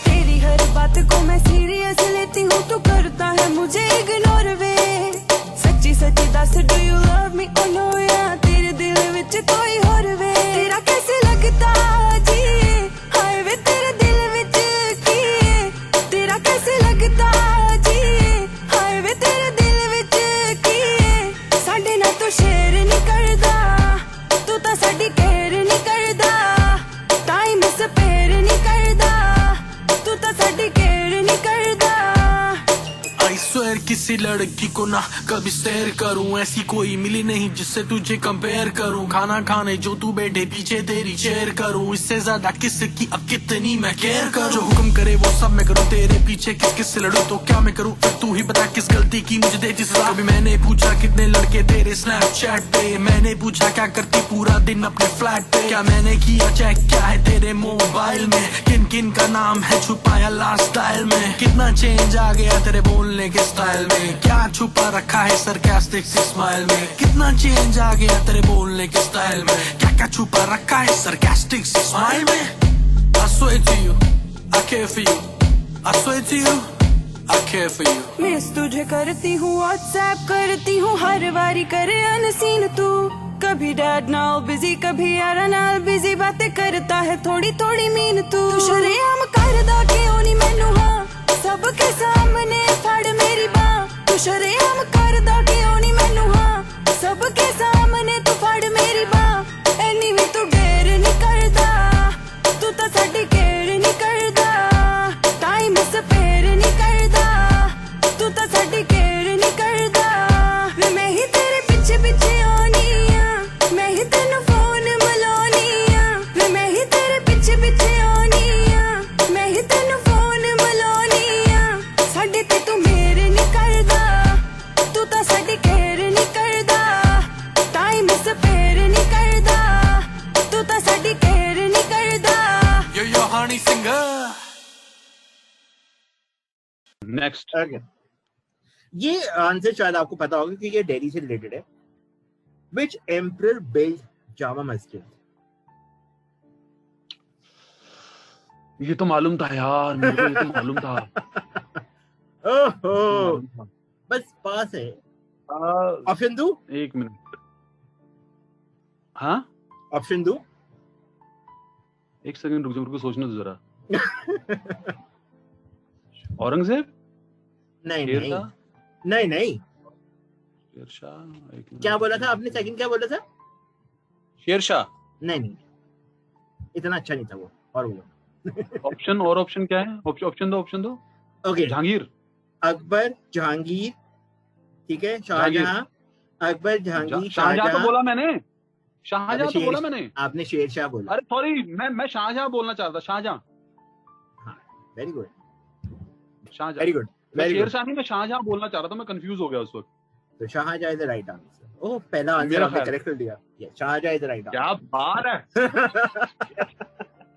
तेरी हर बात को मैं सीरियस लेती हूँ, तू करता है मुझे इग्नोर वे। सच्ची सच्ची दस do you love me oh no, या तेरे दिल विच कोई और वे। तेरा कैसे लगता जी, हाय वे तेरे दिल विच की है। तेरा कैसे लगता जी, हाय वे तेरे दिल विच की है। साडे नाल तू शेयर नहीं करदा, तू तो साडी केयर नहीं करदा, टाइम स्पेयर नहीं करदा। तू तो साडी केयर नहीं करदा। आई स्वेयर किसी लड़की को ना कभी स्टेयर करूं, ऐसी कोई मिली नहीं जिससे तुझे कंपेयर करूं। खाना खाने जो तू बैठे पीछे तेरी चेयर करूं, इससे ज्यादा किसकी अब कितनी मैं केयर करूं। जो हुक्म करे वो सब मैं करूं, तेरे पीछे किस किस से लड़ूं तो क्या मैं करूं। फिर तू ही बता किस गलती की मुझे दे जिस सजा। कभी मैंने पूछा कितने लड़के तेरे स्नैपचैट पे, मैंने पूछा क्या करती पूरा दिन अपने फ्लैट पे। क्या मैंने किया चेक क्या है तेरे मोबाइल में, किन किन का नाम है छुपाया लास्ट स्टाइल में। कितना चेंज आ गया तेरे बोलने के स्टाइल में, क्या छुपा रखा है सरकास्टिक सी स्माइल में। कितना चेंज आ गया तेरे बोलने के स्टाइल में, क्या क्या छुपा रखा है सरकास्टिक सी स्माइल में। I swear to you, I care for you. I swear to you, I care for you. Miss तुझे करती हूँ, व्हाट्सएप करती हूँ, हर बारी करे अनसीन तू। कभी डैड नाल बिजी, कभी यारा नाल बिजी, बातें करता है थोड़ी थोड़ी मीन तू। शरेआम करदा क्यों नहीं मैनू हाँ, सबके सामने फड़ मेरी बाँ। तू शरेआम करदा क्यों नहीं मैनू हाँ, सबके सामने तू फड़ मेरी बाँ। एनी भी तू डेर नहीं करदा, तू तो साडी केयर नहीं करदा, टाइम स्पेयर नहीं करदा। तू तो साडी केयर नहीं करदा। वे मैं ही तेरे पीछे पीछे आनी आ, मैं ही तेनू फोन मिलानी आ। वे मैं ही तेरे पीछे पीछे आनी आ, मैं ही तेनू फोन मिलानी आ। साडे ते तू मेरे नहीं करदा, तू तो साडी केयर नहीं करदा, टाइम स्पेयर नहीं करदा। तू तो साडी केयर नहीं करदा। You're your honey singer. Next. Okay. ये आंसर शायद आपको पता होगा क्योंकि ये दिल्ली से रिलेटेड है। Which emperor built Jama Masjid? ये तो मालूम था यार, मेरे को ये तो मालूम था। ओहो, मालूम था। बस पास है। आ, ऑप्शन दो, एक मिनट। हाँ ऑप्शन दो। एक सेकंड रुक जा, मेरे को सोचने दो जरा। औरंगजेब, नहीं शेर नहीं शाह, नहीं नहीं। शेर शाह। एक मिनट। क्या बोला था आपने? सेकंड क्या बोला था? शेर शाह। नहीं नहीं, इतना अच्छा नहीं था वो। और बोलो। ऑप्शन, और ऑप्शन क्या है? ऑप्शन दो, ऑप्शन दो। ओके, जहांगीर। अकबर, जहांगीर, ठीक है, शाहजहां, अकबर, जहांगीर, शाहजहां तो शाहजहां। बोला मैंने, शाहजहां तो शेर- बोला मैंने। आपने शेर शाह बोला। अरे सॉरी, मैं शाहजहां बोलना चाहता था। Shah Jahan, very good, Shah Jahan. Very good, मैं वेरी शेर गुड। शाह नहीं, मैं शाहजहां बोलना चाह रहा था, मैं कंफ्यूज हो गया उस वक्त। तो Shahjahan is the right answer. Oh, पहला आंसर मेरा आपने ख्याल। करेक्ट कर दिया। ये शाहजहां इज द राइट क्या बात है। आंसर।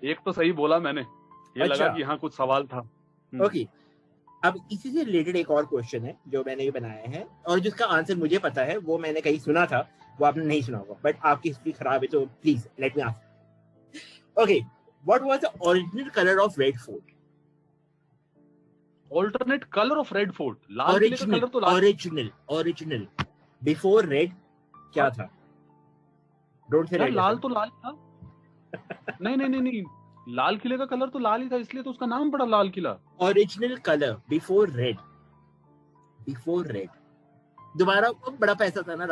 एक तो सही बोला मैंने, ये अच्छा। लगा कि हाँ कुछ सवाल था। ओके, अब इसी से रिलेटेड एक और क्वेश्चन है जो मैंने भी बनाया है और जिसका आंसर मुझे पता है, वो मैंने कहीं सुना था, वो आपने नहीं सुना होगा, बट आपकी हिस्ट्री खराब है तो please let me ask. Okay, what was the original colour of Red Fort? Alternate colour of Red Fort, लाल किले का कलर तो लाल। ओरिजिनल बिफोर रेड क्या था? डोंट से यार लाल तो लाल था। नहीं, लाल किले का कलर तो लाल ही था, इसलिए तो उसका नाम पड़ा Lal Qila. Original colour before red, दोबारा बड़ा पैसा था ना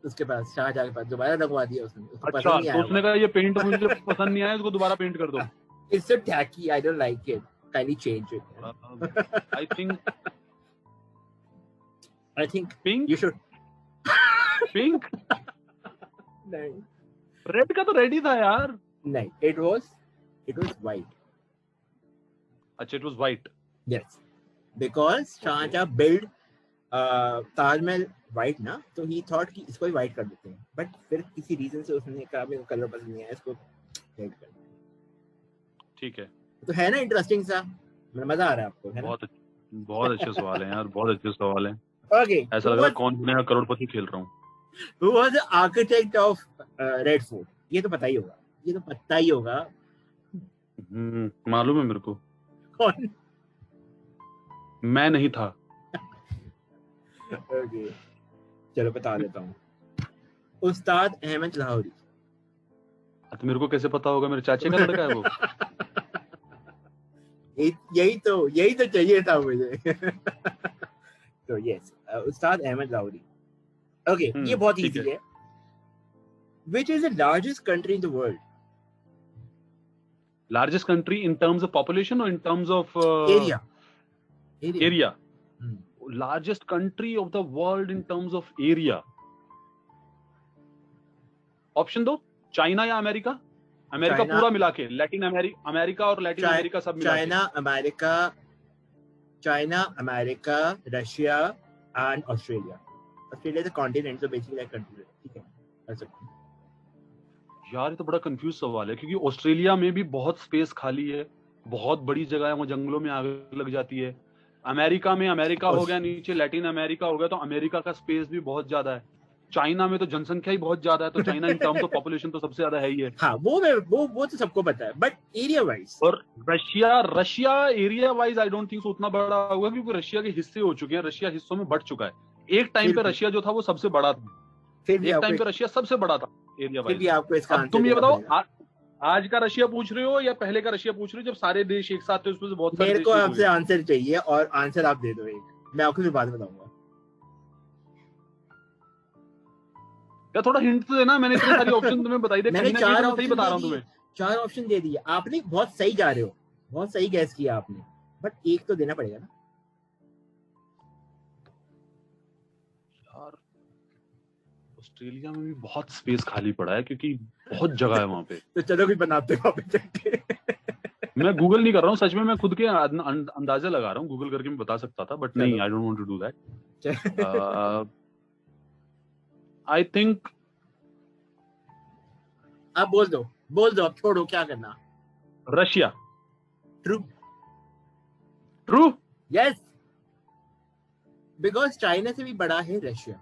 उसके पास, शाहजहां के पास, दोबारा लगवा दिया उसने, उसको अच्छा, पसंद नहीं आया। तो उसने कहा ये पेंट मुझे पसंद नहीं आया, इसको दोबारा पेंट कर दो। It's so tacky, I don't like it. Kindly change it. I think pink, you should. Pink नहीं, रेड का तो रेड ही था यार। नहीं, it was white. अच्छा, it was white. Yes, because Shah Jahan build Taj Mahal white ना, तो he thought कि इसको ही white कर देते हैं, but फिर किसी रीजन से उसने कहा मेरे को कलर पसंद नहीं आया, इसको रेड कर दिया। ठीक है, तो है ना इंटरेस्टिंग सा, मजा आ रहा है आपको, है ना? बहुत अच्छे सवाल हैं यार, बहुत अच्छे सवाल हैं। Okay, ऐसा लग रहा है कौन बनेगा करोड़पति खेल रहा हूँ। Who was the architect of Red Fort? ये तो पता ही होगा, मालूम है मेरे को। कौन? मैं नहीं था। Okay, चलो बता देता हूँ, उस्ताद अहमद लाहौरी। तो मेरे को कैसे पता होगा, मेरे चाचे का लड़का है वो। यही तो चाहिए था मुझे। तो यस, उस्ताद अहमद लाहौरी। ओके, ये बहुत ठीक इजी है। Which is the largest country in the world? Largest country in terms of population or in terms of Area. area? Hmm. Largest country of the world in terms of area. Option दो, चाइना या अमेरिका? अमेरिका China- पूरा मिला के, लैटिन अमेरिका और लैटिन अमेरिका सब मिला के। China, America, Russia and Australia. Australia is a continent, so basically a country, ठीक है, कर सकते हैं। यार ये तो बड़ा कंफ्यूज सवाल है, क्योंकि ऑस्ट्रेलिया में भी बहुत स्पेस खाली है, बहुत बड़ी जगह है, वो जंगलों में आग लग जाती है। अमेरिका में अमेरिका हो गया नीचे, लैटिन अमेरिका हो गया, तो अमेरिका का स्पेस भी बहुत ज्यादा है। चाइना में तो जनसंख्या ही बहुत ज्यादा है, तो China in terms of population तो सबसे ज्यादा है ही है। हाँ, वो तो सबको पता है, बट एरिया वाइज। और Russia area wise I don't think उतना बड़ा होगा, क्योंकि रशिया के हिस्से हो चुके हैं, रशिया हिस्सों में बढ़ चुका है। एक टाइम पे रशिया जो था वो सबसे बड़ा था, फिर एक टाइम पे रशिया सबसे बड़ा था एरिया फिर भी वाइज। आपको इसका अब आंसर तुम ये देना बताओ, पड़ेगा। आज का रशिया पूछ रहे हो या पहले का रशिया पूछ रहे हो, जब सारे देश एक साथ थे, उसमें से बहुत सारे मेरे देश को एक आपसे हुए। आंसर चाहिए और आंसर आप दे दो एक, मैं आपको फिर बाद में बताऊंगा। क्या थोड़ा हिंट तो देना, मैंने इतने सारे ऑप्शन तुम्हें बताई दे, मैंने कहीं ना कहीं 4 तो मैं सही ऑप्शन बता रहा दे हूँ दिए, तुम्हें। 4 ऑप्शन दे दिए आपने, बहुत सही जा रहे हो, बहुत सही गैस किया आपने, बट एक तो देना पड़ेगा ना। यार ऑस्ट्रेलिया में भी बहुत स्पेस खाली पड़ा है, क्योंकि बहुत जगह है वहां पे। तो चलो भी बनाते हो आप जाके। मैं गूगल नहीं कर रहा हूँ, सच में मैं खुद के अंदाजे लगा रहा हूँ, गूगल करके मैं बता सकता था, बट नहीं, I don't want to do that. I think आप बोल दो, अब छोड़ो, क्या करना। Russia. True, yes, because China से भी बड़ा है रशिया।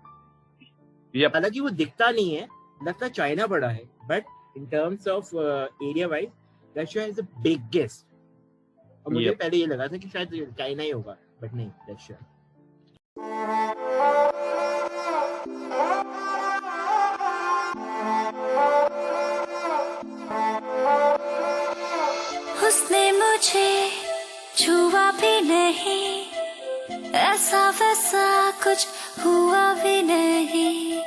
Yep. हालांकि वो दिखता नहीं है, लगता चाइना बड़ा है, but in terms of area wise Russia is the biggest. और मुझे Yep. पहले ये लगा था कि शायद चाइना ही होगा, बट नहीं, रशिया। उसने मुझे छुआ भी नहीं, ऐसा वैसा कुछ हुआ भी नहीं,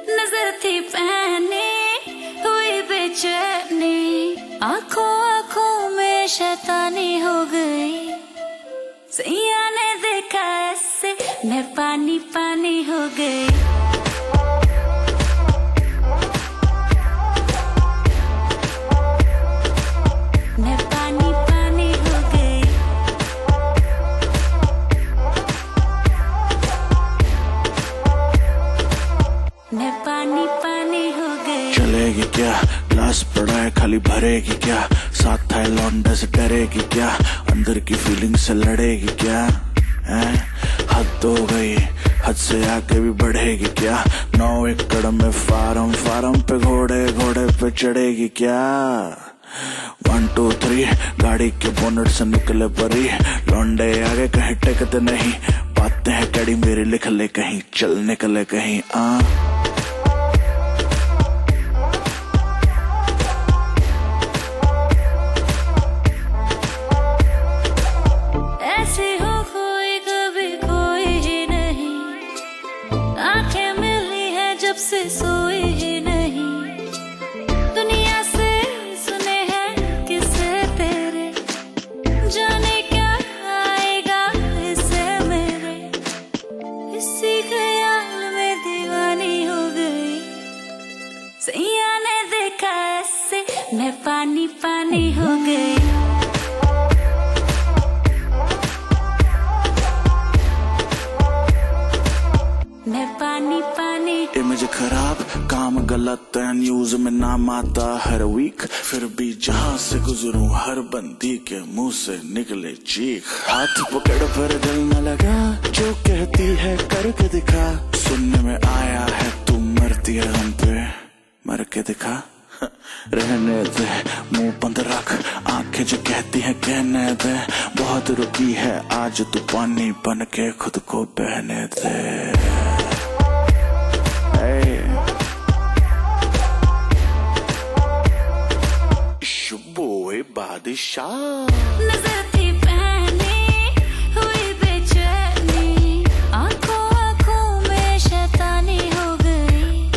नजर थी पहनी हुई बेचैनी, आंखों में शैतानी हो गई, सैया ने देखा ऐसे मैं पानी पानी हो गई। मैं पानी पानी हो गई। मैं पानी पानी हो गई। चलेगी क्या, ग्लास पड़ा है खाली, भरेगी क्या, साथ था लौंडा से डरेगी क्या, अंदर की फीलिंग से लड़ेगी क्या। हद हो गई, हद से आगे भी बढ़ेगी क्या? 9 एकड़ में फार्म, फार्म पे घोड़े, घोड़े पे चढ़ेगी क्या? 1 2 3 गाड़ी के बोनट से निकले परी, लौंडे आगे कहीं टेकते नहीं, बातें हैं कड़ी मेरी लिख ले कहीं, चल निकले कहीं ऐसे हो खोई कभी खोई ही नहीं, आंखें मिली है जब से सोई ही नहीं, दुनिया से सुने हैं किस्से तेरे, जाने क्या आएगा इससे मेरे, इसी ख्याल में दीवानी हो गई, सैया ने देखा ऐसे मैं पानी पानी हो गई। मैं पानी पानी। इमेज खराब, काम गलत है, न्यूज में नाम आता हर वीक, फिर भी जहां से गुजरूं हर बंदी के मुंह से निकले चीख, हाथ पकड़ पर दिल न लगा, जो कहती है करके दिखा, सुनने में आया है तू मरती है हम पे, मर के दिखा रहने दे, मुंह बंद रख, आंखें जो कहती हैं कहने दे, बहुत रुकी है आज तू पानी बन के खुद को बहने दे। बोए बादशाह नजर थी पहनी हुई बेचैनी, आंखों आंखों में शैतानी हो गई,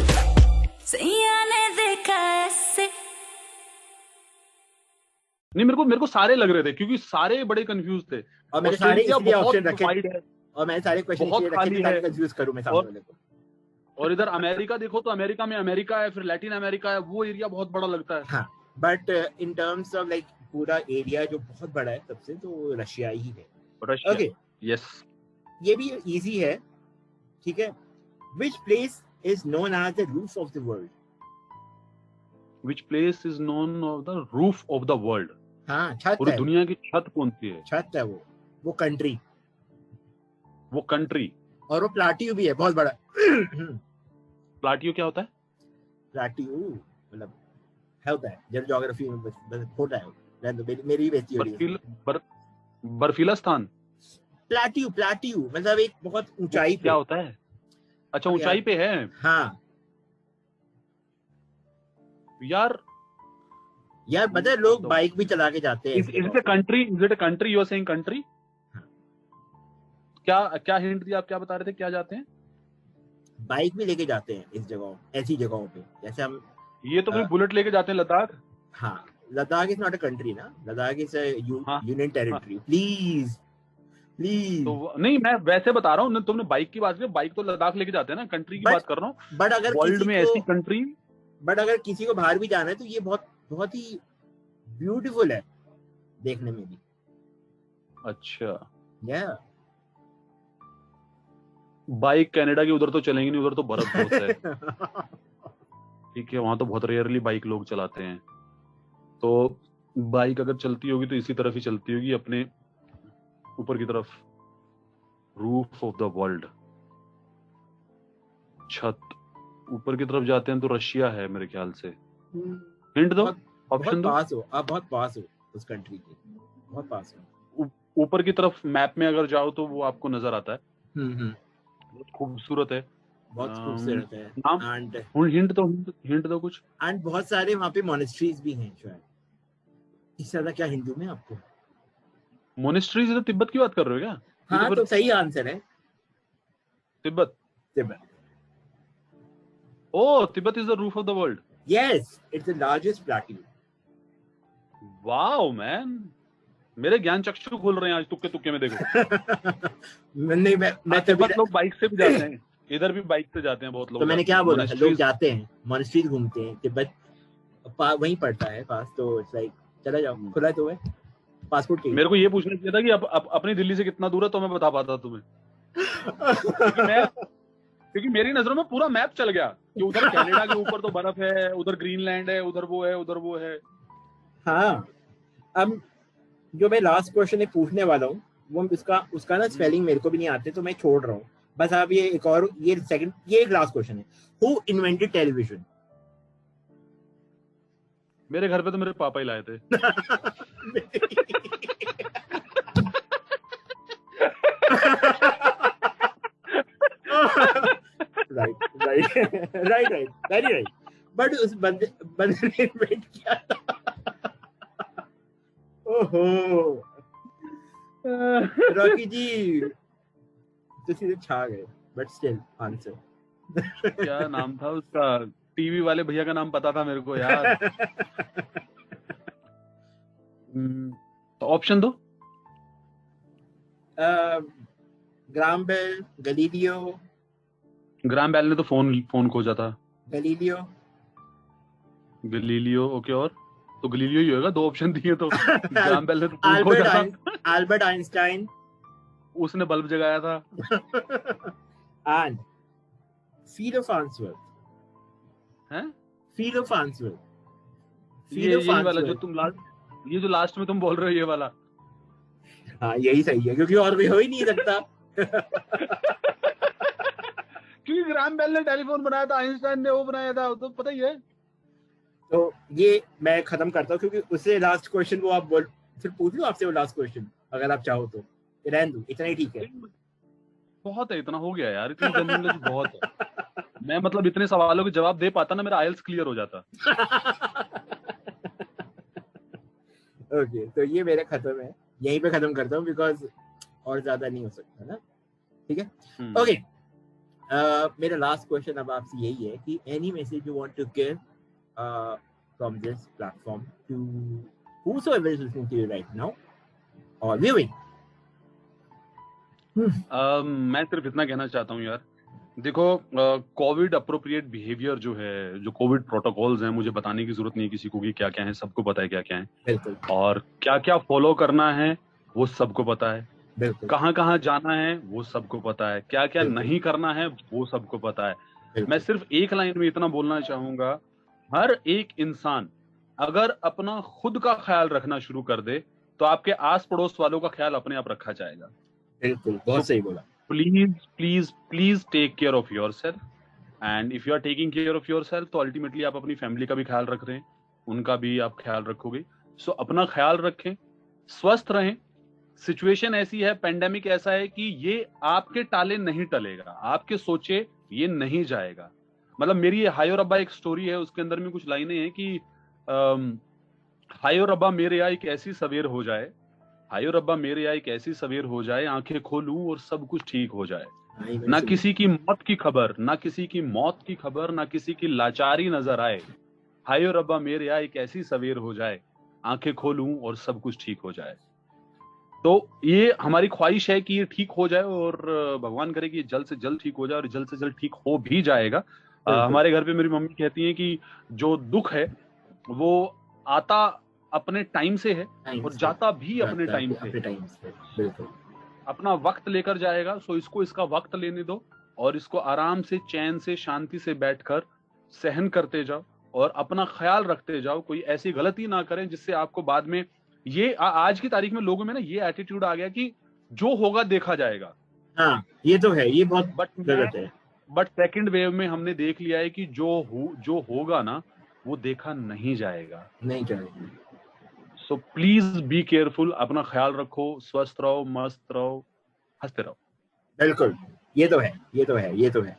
सैया ने देखा ऐसे। नहीं, मेरे को सारे लग रहे थे क्योंकि सारे बड़े कंफ्यूज थे, और मैंने सारे इसलिए ऑप्शन रखे, है और मैंने सारे क्वेश्चन बहुत इसलिए खाली रखे है, ताकि कंफ्यूज करूं मैं सामने वाले को। और इधर अमेरिका देखो तो अमेरिका में अमेरिका है, फिर लैटिन अमेरिका है, वो एरिया बहुत बड़ा लगता है। हाँ, but in terms of like पूरा एरिया जो बहुत बड़ा है सबसे, तो रशिया ही है। रशिया, ओके, यस, ये भी इजी है, ठीक है। Which place is known as the roof of the world? Which place is known of the roof of the world? हाँ, छत पूरी है, दुनिया की छत कौन सी है? छत है वो कंट्री, वो कंट्री। और वो प्लाटियो भी है बहुत बड़ा। प्लाटियो क्या होता है? प्लाटियो मतलब होता है, जब ज्योग्राफी में बस होता है, मेरी बेइज्जती हो रही है। बर्फीला स्थान। प्लाटियो मतलब एक बहुत ऊंचाई पे। क्या होता है? अच्छा, ऊंचाई पे है। हाँ यार पता है, लोग बाइक भी चला के जाते हैं। Is it a country you are saying country? क्या हिंट दिया आप, क्या बता रहे थे, क्या जाते हैं? बाइक भी लेके जाते हैं इस जगह, ऐसी जगहों पे, जैसे हम ये तो फिर बुलेट लेके जाते हैं लद्दाख। हाँ, Ladakh is not a country ना, Ladakh is union territory. Please तो नहीं, मैं वैसे बता रहा हूँ, तुमने बाइक की बात की, बाइक तो लद्दाख लेके जाते हैं ना, कंट्री की बात कर रहा हूँ। बट अगर वर्ल्ड में ऐसी कंट्री, बट अगर किसी को बाहर भी जाना है तो ये बहुत बहुत ही ब्यूटीफुल है देखने में भी। अच्छा, या बाइक कनाडा की उधर तो चलेंगे नहीं, उधर तो बर्फ बहुत है। ठीक है, वहां तो बहुत रेयरली बाइक लोग चलाते हैं, तो बाइक अगर चलती होगी तो इसी तरफ ही चलती होगी, अपने ऊपर की तरफ। रूफ ऑफ द वर्ल्ड, छत ऊपर की तरफ जाते हैं तो रशिया है मेरे ख्याल से। हिंट दो, ऑप्शन दो। पास हो आप, बहुत पास हो उस कंट्री के, बहुत पास हो। ऊपर की तरफ मैप में अगर जाओ तो वो आपको नजर आता है। बहुत खूबसूरत है, बहुत खूबसूरत है। नाम हिंट दो कुछ। एंड बहुत सारे वहाँ पे मोनेस्ट्रीज भी हैं शायद। इससे ज्यादा क्या हिंट दूं मैं आपको? मोनेस्ट्रीज तो तिब्बत की बात कर रहे हो क्या? हाँ, तो सही आंसर है Tibet. Oh, Tibet is the roof of the world. Yes, it's the largest plateau. Wow man, मेरे ज्ञान चक्षु खोल रहे हैं आज, तुक्के में देखो। नहीं, मैं तिब्बत लोग बाइक से भी जाते हैं, इधर भी बाइक से जाते हैं बहुत लोग। तो मैंने क्या बोला, लोग जाते हैं मोनेस्ट्रीज घूमते हैं, तिब्बत वहीं पड़ता है पास, तो इट्स लाइक चला जाओ, खुला तो है पासपोर्ट के। मेरे को ये पूछना चाहिए था कि अपनी दिल्ली से कितना दूर है, तो मैं बता पाता तुम्हें। क्योंकि मेरी नजरों में पूरा मैप चल गया कि उधर कनाडा के ऊपर तो बर्फ है, उधर ग्रीनलैंड है, उधर वो है, उधर वो है। हाँ, अब जो मैं लास्ट क्वेश्चन पूछने वाला हूँ वो उसका ना स्पेलिंग मेरे को भी नहीं आते, तो मैं छोड़ रहा हूँ। बस आप ये एक और ये एक लास्ट क्वेश्चन है, हु इन्वेंटेड टेलीविजन? मेरे घर पे तो मेरे पापा ही लाए थे। Right, very right. बट उस बंदे ने इन्वेंट किया था। ओहो रॉकी जी तो सीधे छा गए, बट स्टिल आंसर। क्या नाम था उसका? टीवी वाले भैया का नाम पता था मेरे को यार। तो ऑप्शन दो। Graham Bell, Galileo. Graham Bell ने तो फोन खोजा था। गलीलियो, ओके, और तो गलीलियो ही होगा, 2 ऑप्शन दिए तो। ग्राहम बेल ने तो फोन खोजा था। अल्बर्ट आइंस्टाइन, उसने बल्ब जगाया था। And field of answer. हैं? Field of answer. यही वाला जो तुम ये जो लास्ट में तुम बोल रहे हो, ये वाला। हाँ यही सही है, क्योंकि और भी हो ही नहीं सकता। क्योंकि ग्राहम बेल ने टेलीफोन बनाया था, आइंस्टाइन ने वो बनाया था, तो पता ही है। तो ये मैं खत्म करता हूँ, क्योंकि उससे लास्ट क्वेश्चन वो आप बोल, फिर पूछ लो आपसे वो लास्ट क्वेश्चन अगर आप चाहो तो। रहने दो, इतना ही ठीक है। बहुत है, इतना हो गया यार, इतनी जनरल नॉलेज बहुत है। मैं मतलब इतने सवालों के जवाब दे पाता ना, मेरा आईएलटीएस क्लियर हो जाता। ओके, तो ये मेरा खत्म है, यहीं पे खत्म करता हूँ, बिकॉज और ज्यादा नहीं हो सकता ना। ठीक है, ओके। मेरा लास्ट क्वेश्चन अब आपसे यही है कि any message you want to give from this platform to whosoever is listening to you right now or viewing? मैं सिर्फ इतना कहना चाहता हूँ यार, देखो, कोविड अप्रोप्रिएट बिहेवियर जो है, जो कोविड प्रोटोकॉल्स हैं, मुझे बताने की जरूरत नहीं किसी को कि क्या क्या है, सबको पता है क्या क्या है। बिल्कुल। और क्या क्या फॉलो करना है वो सबको पता है। बिल्कुल। कहाँ कहाँ जाना है वो सबको पता है। क्या क्या नहीं करना है वो सबको पता है। मैं सिर्फ एक लाइन में इतना बोलना चाहूंगा, हर एक इंसान अगर अपना खुद का ख्याल रखना शुरू कर दे तो आपके आस पड़ोस वालों का ख्याल अपने आप रखा जाएगा। बिल्कुल, बहुत सही बोला। Please take care of yourself, and if you are taking care of yourself तो अल्टीमेटली आप अपनी फैमिली का भी ख्याल रख रहे हैं, उनका भी आप ख्याल रखोगे। सो अपना ख्याल रखें, स्वस्थ रहें। सिचुएशन ऐसी है, पेंडेमिक ऐसा है कि ये आपके टाले नहीं टलेगा, आपके सोचे ये नहीं जाएगा। मतलब मेरी ये हायो रब्बा एक स्टोरी है, उसके अंदर में कुछ लाइनें हैं कि हायो रब्बा मेरे या एक ऐसी सवेर हो जाए, हायो रब्बा मेरे या एक ऐसी सवेर हो जाए, आंखें खोलूं और सब कुछ ठीक हो जाए। ना किसी की मौत की खबर, ना किसी की मौत की खबर, ना किसी की लाचारी नजर आए। हायो रब्बा मेरे या एक ऐसी सवेर हो जाए, आंखें खोलूं और सब कुछ ठीक हो जाए। तो ये हमारी ख्वाहिश है कि ये ठीक हो जाए, और भगवान करे कि ये जल्द से जल्द ठीक हो जाए, और जल्द से जल्द ठीक हो भी जाएगा। हमारे घर पे मेरी मम्मी कहती है कि जो दुख है वो आता अपने टाइम से है और जाता भी अपने टाइम से। बिल्कुल। अपना वक्त लेकर जाएगा, सो इसको इसका वक्त लेने दो, और इसको आराम से, चैन से, शांति से बैठकर सहन करते जाओ और अपना ख्याल रखते जाओ। कोई ऐसी गलती ना करें जिससे आपको बाद में ये आज की तारीख में लोगों में ना ये एटीट्यूड आ गया कि जो होगा देखा जाएगा। हाँ, ये तो है, ये बहुत गलत है। बट सेकंड वेव में हमने देख लिया है कि जो होगा ना वो देखा नहीं जाएगा। सो प्लीज बी केयरफुल, अपना ख्याल रखो, स्वस्थ रहो, मस्त रहो, हंसते रहो। बिल्कुल, ये तो है।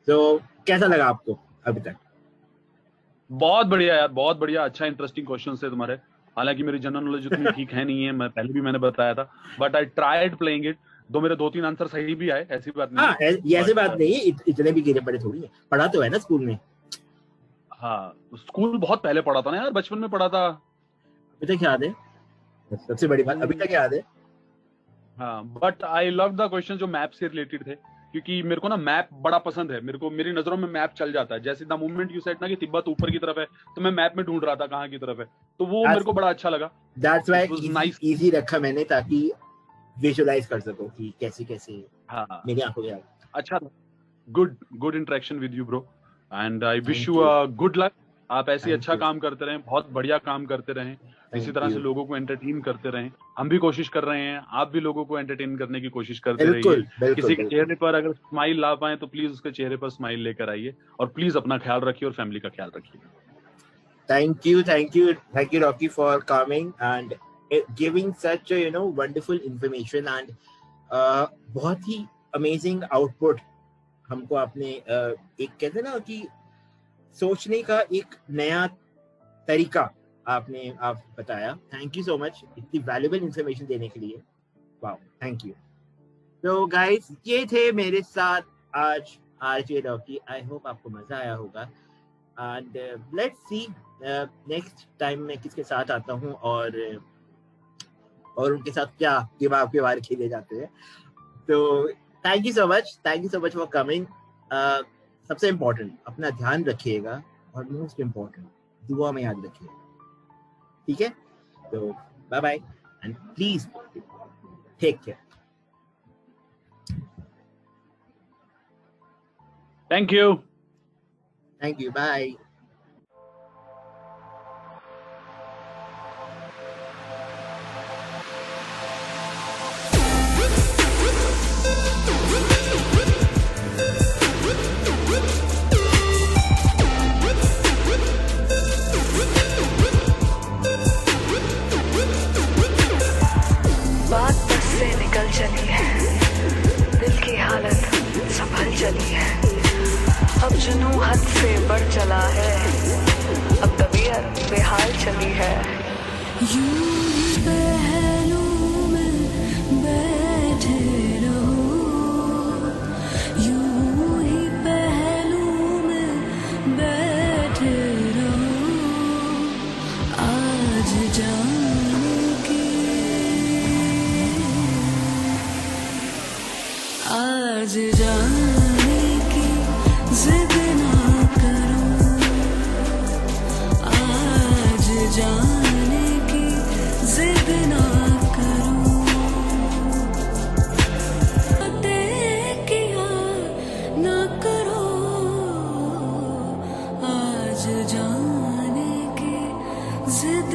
तो कैसा लगा आपको अभी तक? बहुत बढ़िया यार, बहुत बढ़िया, अच्छा इंटरेस्टिंग क्वेश्चन थे तुम्हारे। हालांकि मेरी जनरल नॉलेज उतनी ठीक है नहीं है, मैं पहले भी मैंने बताया था, but I tried playing it. दो मेरे 2-3 आंसर सही भी आए, ऐसी बात नहीं। हाँ, ये ऐसी बात नहीं है, इतने भी गिरे पड़े थोड़ी है, पढ़ा तो है ना स्कूल में। हाँ, स्कूल बहुत पहले पढ़ा था ना यार, बचपन में पढ़ा था। अभी तक याद है, सबसे बड़ी बात, अभी तक याद है। हाँ, but I love the question जो मैप से रिलेटेड थे, क्योंकि मेरे को ना मैप बड़ा पसंद है। मेरे को, मेरी नजरों में मैप चल जाता है। जैसे द मोमेंट यू सेड ना कि तिब्बत ऊपर की तरफ है, तो मैं मैप में ढूंढ रहा था कहाँ की तरफ है, तो वो मेरे को बड़ा अच्छा लगा। That's why easy रखा मैंने, ताकि विजुअलाइज कर सको कि कैसे हाँ, मेरी आंखों में अच्छा था। Good interaction with you bro, and I wish you a good luck आप ऐसे Thank अच्छा you. काम करते रहें, बहुत बढ़िया काम करते रहें, इसी Thank तरह से you. लोगों को एंटरटेन करते रहें। हम भी कोशिश कर रहे हैं, आप भी लोगों को एंटरटेन करने की कोशिश करते रहिए। बिल्कुल बिल्कुल किसी के बिल्कुल। चेहरे पर अगर स्माइल ला पाए तो प्लीज उसके चेहरे पर स्माइल लेकर आइए, और प्लीज अपना ख्याल रखिए और फैमिली का ख्याल रखिए। Thank you, Rocky, for coming and giving such a wonderful information and बहुत ही amazing output हमको आपने एक कहते ना कि सोचने का एक नया तरीका आप बताया। थैंक यू सो मच इतनी वैल्यूबल इंफॉर्मेशन देने के लिए। Wow, thank you. तो गाइस, ये थे मेरे साथ आज आरजे रॉकी। आई होप आपको मजा आया होगा and let's see next time मैं किसके साथ आता हूँ और उनके साथ क्या दिमाग के वार खेले जाते हैं। तो thank you so much for coming. सबसे इम्पोर्टेंट, अपना ध्यान रखिएगा और मोस्ट इम्पोर्टेंट, दुआ में याद रखिएगा। ठीक है, तो bye bye and please take care. Thank you, bye. बात बस से निकल चली है, दिल की हालत संभल चली है, अब जुनू हद से बढ़ चला है, अब तबीयत बेहाल चली है। यूं ही पहलू में बैठे रहो, यूं ही पहलू में बैठे रहो, आज जाने की, आज जाने की जिद ना करो, आज जाने की जिद ना करो, बातें किया ना करो, आज जाने की जिद